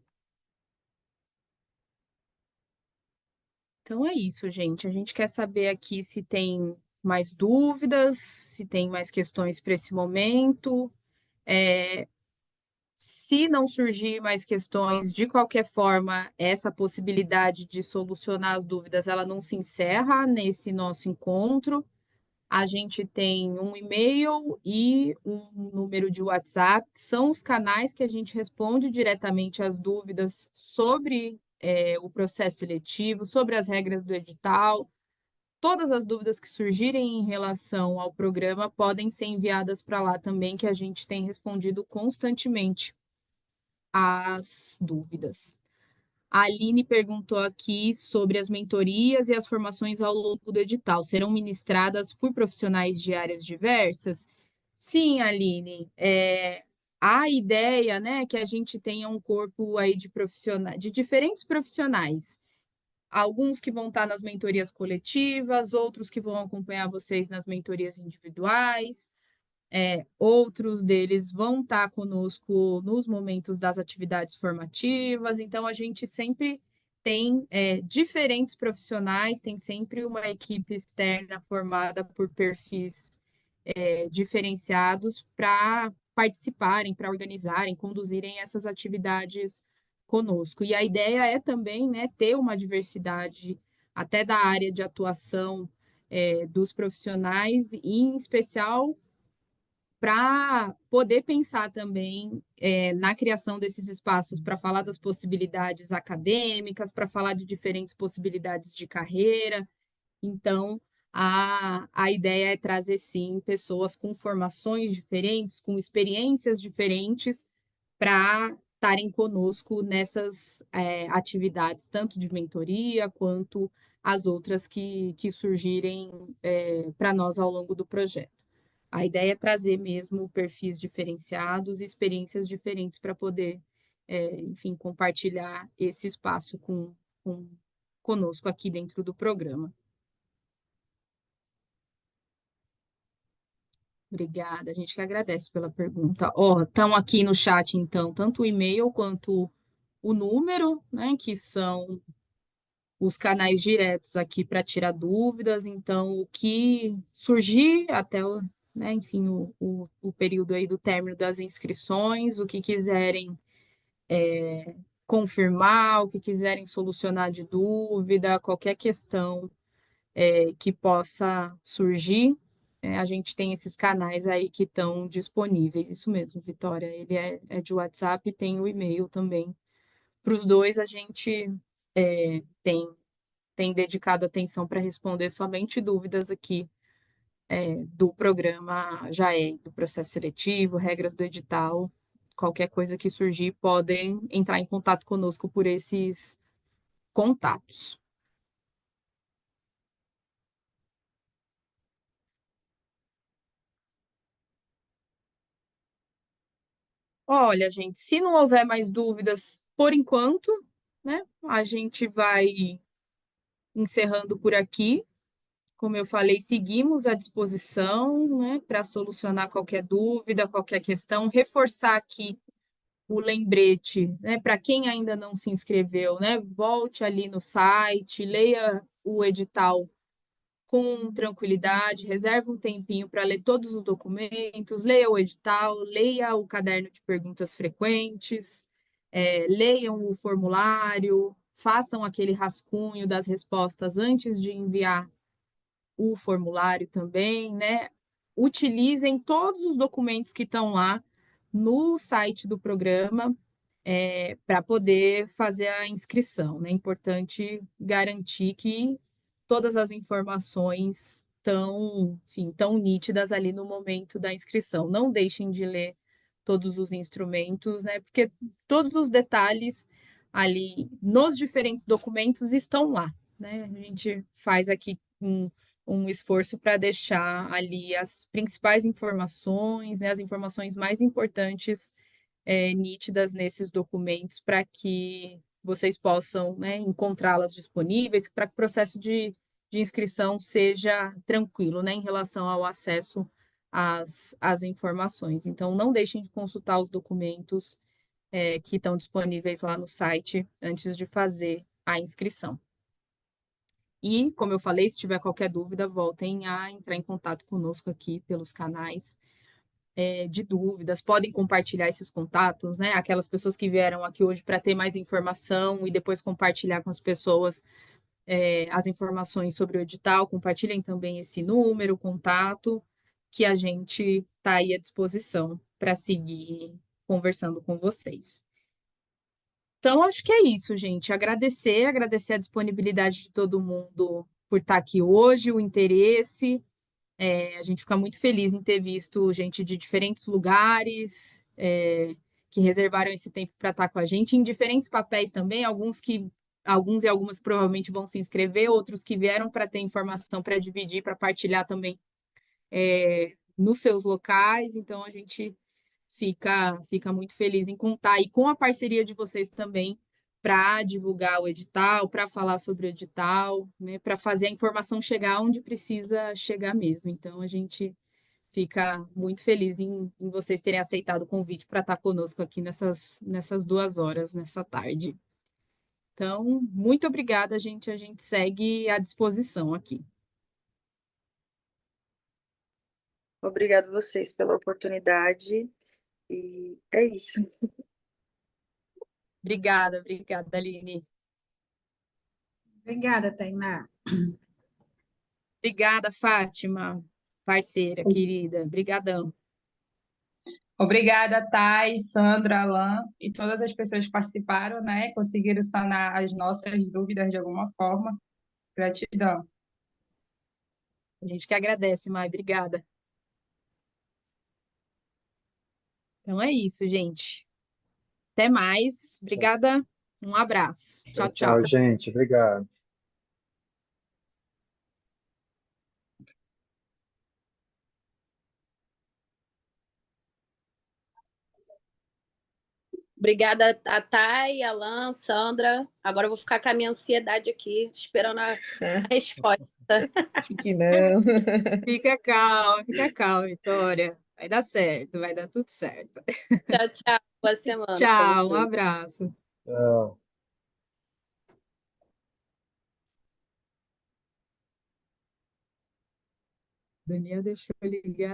Então é isso, gente. A gente quer saber aqui se tem mais dúvidas, se tem mais questões para esse momento. Se não surgir mais questões, de qualquer forma, essa possibilidade de solucionar as dúvidas, ela não se encerra nesse nosso encontro. A gente tem um e-mail e um número de WhatsApp, que são os canais que a gente responde diretamente às dúvidas sobre o processo seletivo, sobre as regras do edital. Todas as dúvidas que surgirem em relação ao programa podem ser enviadas para lá também, que a gente tem respondido constantemente as dúvidas. A Aline perguntou aqui sobre as mentorias e as formações ao longo do edital. Serão ministradas por profissionais de áreas diversas? Sim, Aline. A ideia, né, é que a gente tenha um corpo aí de profissionais, de diferentes profissionais. Alguns que vão estar nas mentorias coletivas, outros que vão acompanhar vocês nas mentorias individuais. Outros deles vão estar conosco nos momentos das atividades formativas, então a gente sempre tem diferentes profissionais, tem sempre uma equipe externa formada por perfis diferenciados para participarem, para organizarem, conduzirem essas atividades conosco. E a ideia é também, né, ter uma diversidade até da área de atuação dos profissionais, e em especial para poder pensar também na criação desses espaços para falar das possibilidades acadêmicas, para falar de diferentes possibilidades de carreira. Então, a ideia é trazer, sim, pessoas com formações diferentes, com experiências diferentes, para estarem conosco nessas atividades, tanto de mentoria quanto as outras que surgirem para nós ao longo do projeto. A ideia é trazer mesmo perfis diferenciados e experiências diferentes para poder, enfim, compartilhar esse espaço conosco aqui dentro do programa. Obrigada, a gente que agradece pela pergunta. Estão aqui no chat, então, tanto o e-mail quanto o número, né, que são os canais diretos aqui para tirar dúvidas. Então, o que surgir até né, enfim, o período aí do término das inscrições, o que quiserem confirmar, o que quiserem solucionar de dúvida, qualquer questão que possa surgir, a gente tem esses canais aí que estão disponíveis. Isso mesmo, Vitória, ele é de WhatsApp e tem o e-mail também. Para os dois, a gente tem dedicado atenção para responder somente dúvidas aqui do programa do processo seletivo, regras do edital. Qualquer coisa que surgir, podem entrar em contato conosco por esses contatos. Olha, gente, se não houver mais dúvidas por enquanto, né, a gente vai encerrando por aqui. Como eu falei, seguimos à disposição, né, para solucionar qualquer dúvida, qualquer questão, reforçar aqui o lembrete, né, para quem ainda não se inscreveu, né, volte ali no site, leia o edital com tranquilidade, reserve um tempinho para ler todos os documentos, leia o edital, leia o caderno de perguntas frequentes, leiam o formulário, façam aquele rascunho das respostas antes de enviar o formulário também, né? Utilizem todos os documentos que estão lá no site do programa para poder fazer a inscrição, né? É importante garantir que todas as informações tão nítidas ali no momento da inscrição. Não deixem de ler todos os instrumentos, né? Porque todos os detalhes ali nos diferentes documentos estão lá, né? A gente faz aqui um esforço para deixar ali as principais informações, né? As informações mais importantes nítidas nesses documentos para que vocês possam, né, encontrá-las disponíveis, para que o processo de inscrição seja tranquilo, né, em relação ao acesso às informações. Então, não deixem de consultar os documentos que estão disponíveis lá no site antes de fazer a inscrição. E, como eu falei, se tiver qualquer dúvida, voltem a entrar em contato conosco aqui pelos canais de dúvidas, podem compartilhar esses contatos, né? Aquelas pessoas que vieram aqui hoje para ter mais informação e depois compartilhar com as pessoas as informações sobre o edital, compartilhem também esse número, contato, que a gente está aí à disposição para seguir conversando com vocês. Então, acho que é isso, gente. Agradecer a disponibilidade de todo mundo por estar aqui hoje, o interesse. A gente fica muito feliz em ter visto gente de diferentes lugares, que reservaram esse tempo para estar com a gente, em diferentes papéis também, alguns e algumas provavelmente vão se inscrever, outros que vieram para ter informação para dividir, para partilhar também nos seus locais. Então, a gente fica muito feliz em contar e com a parceria de vocês também para divulgar o edital, para falar sobre o edital, né, para fazer a informação chegar onde precisa chegar mesmo. Então, a gente fica muito feliz em vocês terem aceitado o convite para estar conosco aqui nessas 2 horas, nessa tarde. Então, muito obrigada, gente. A gente segue à disposição aqui. Obrigada a vocês pela oportunidade e é isso. Obrigada, Aline. Obrigada, Tainá. Obrigada, Fátima, parceira, querida. Obrigadão. Obrigada, Thay, Sandra, Alan e todas as pessoas que participaram, né? Conseguiram sanar as nossas dúvidas de alguma forma. Gratidão. A gente que agradece, Mai, obrigada. Então é isso, gente. Até mais. Obrigada. Um abraço. Tchau, Tchau, tchau. tchau, gente. Obrigado. Obrigada a Thay, Alan, Sandra. Agora eu vou ficar com a minha ansiedade aqui, esperando a resposta. Que não. Fica calma, Vitória. Vai dar certo, vai dar tudo certo. Tchau, tchau. Boa semana para Tchau, um vocês. abraço. Tchau. Daniel deixou ligado.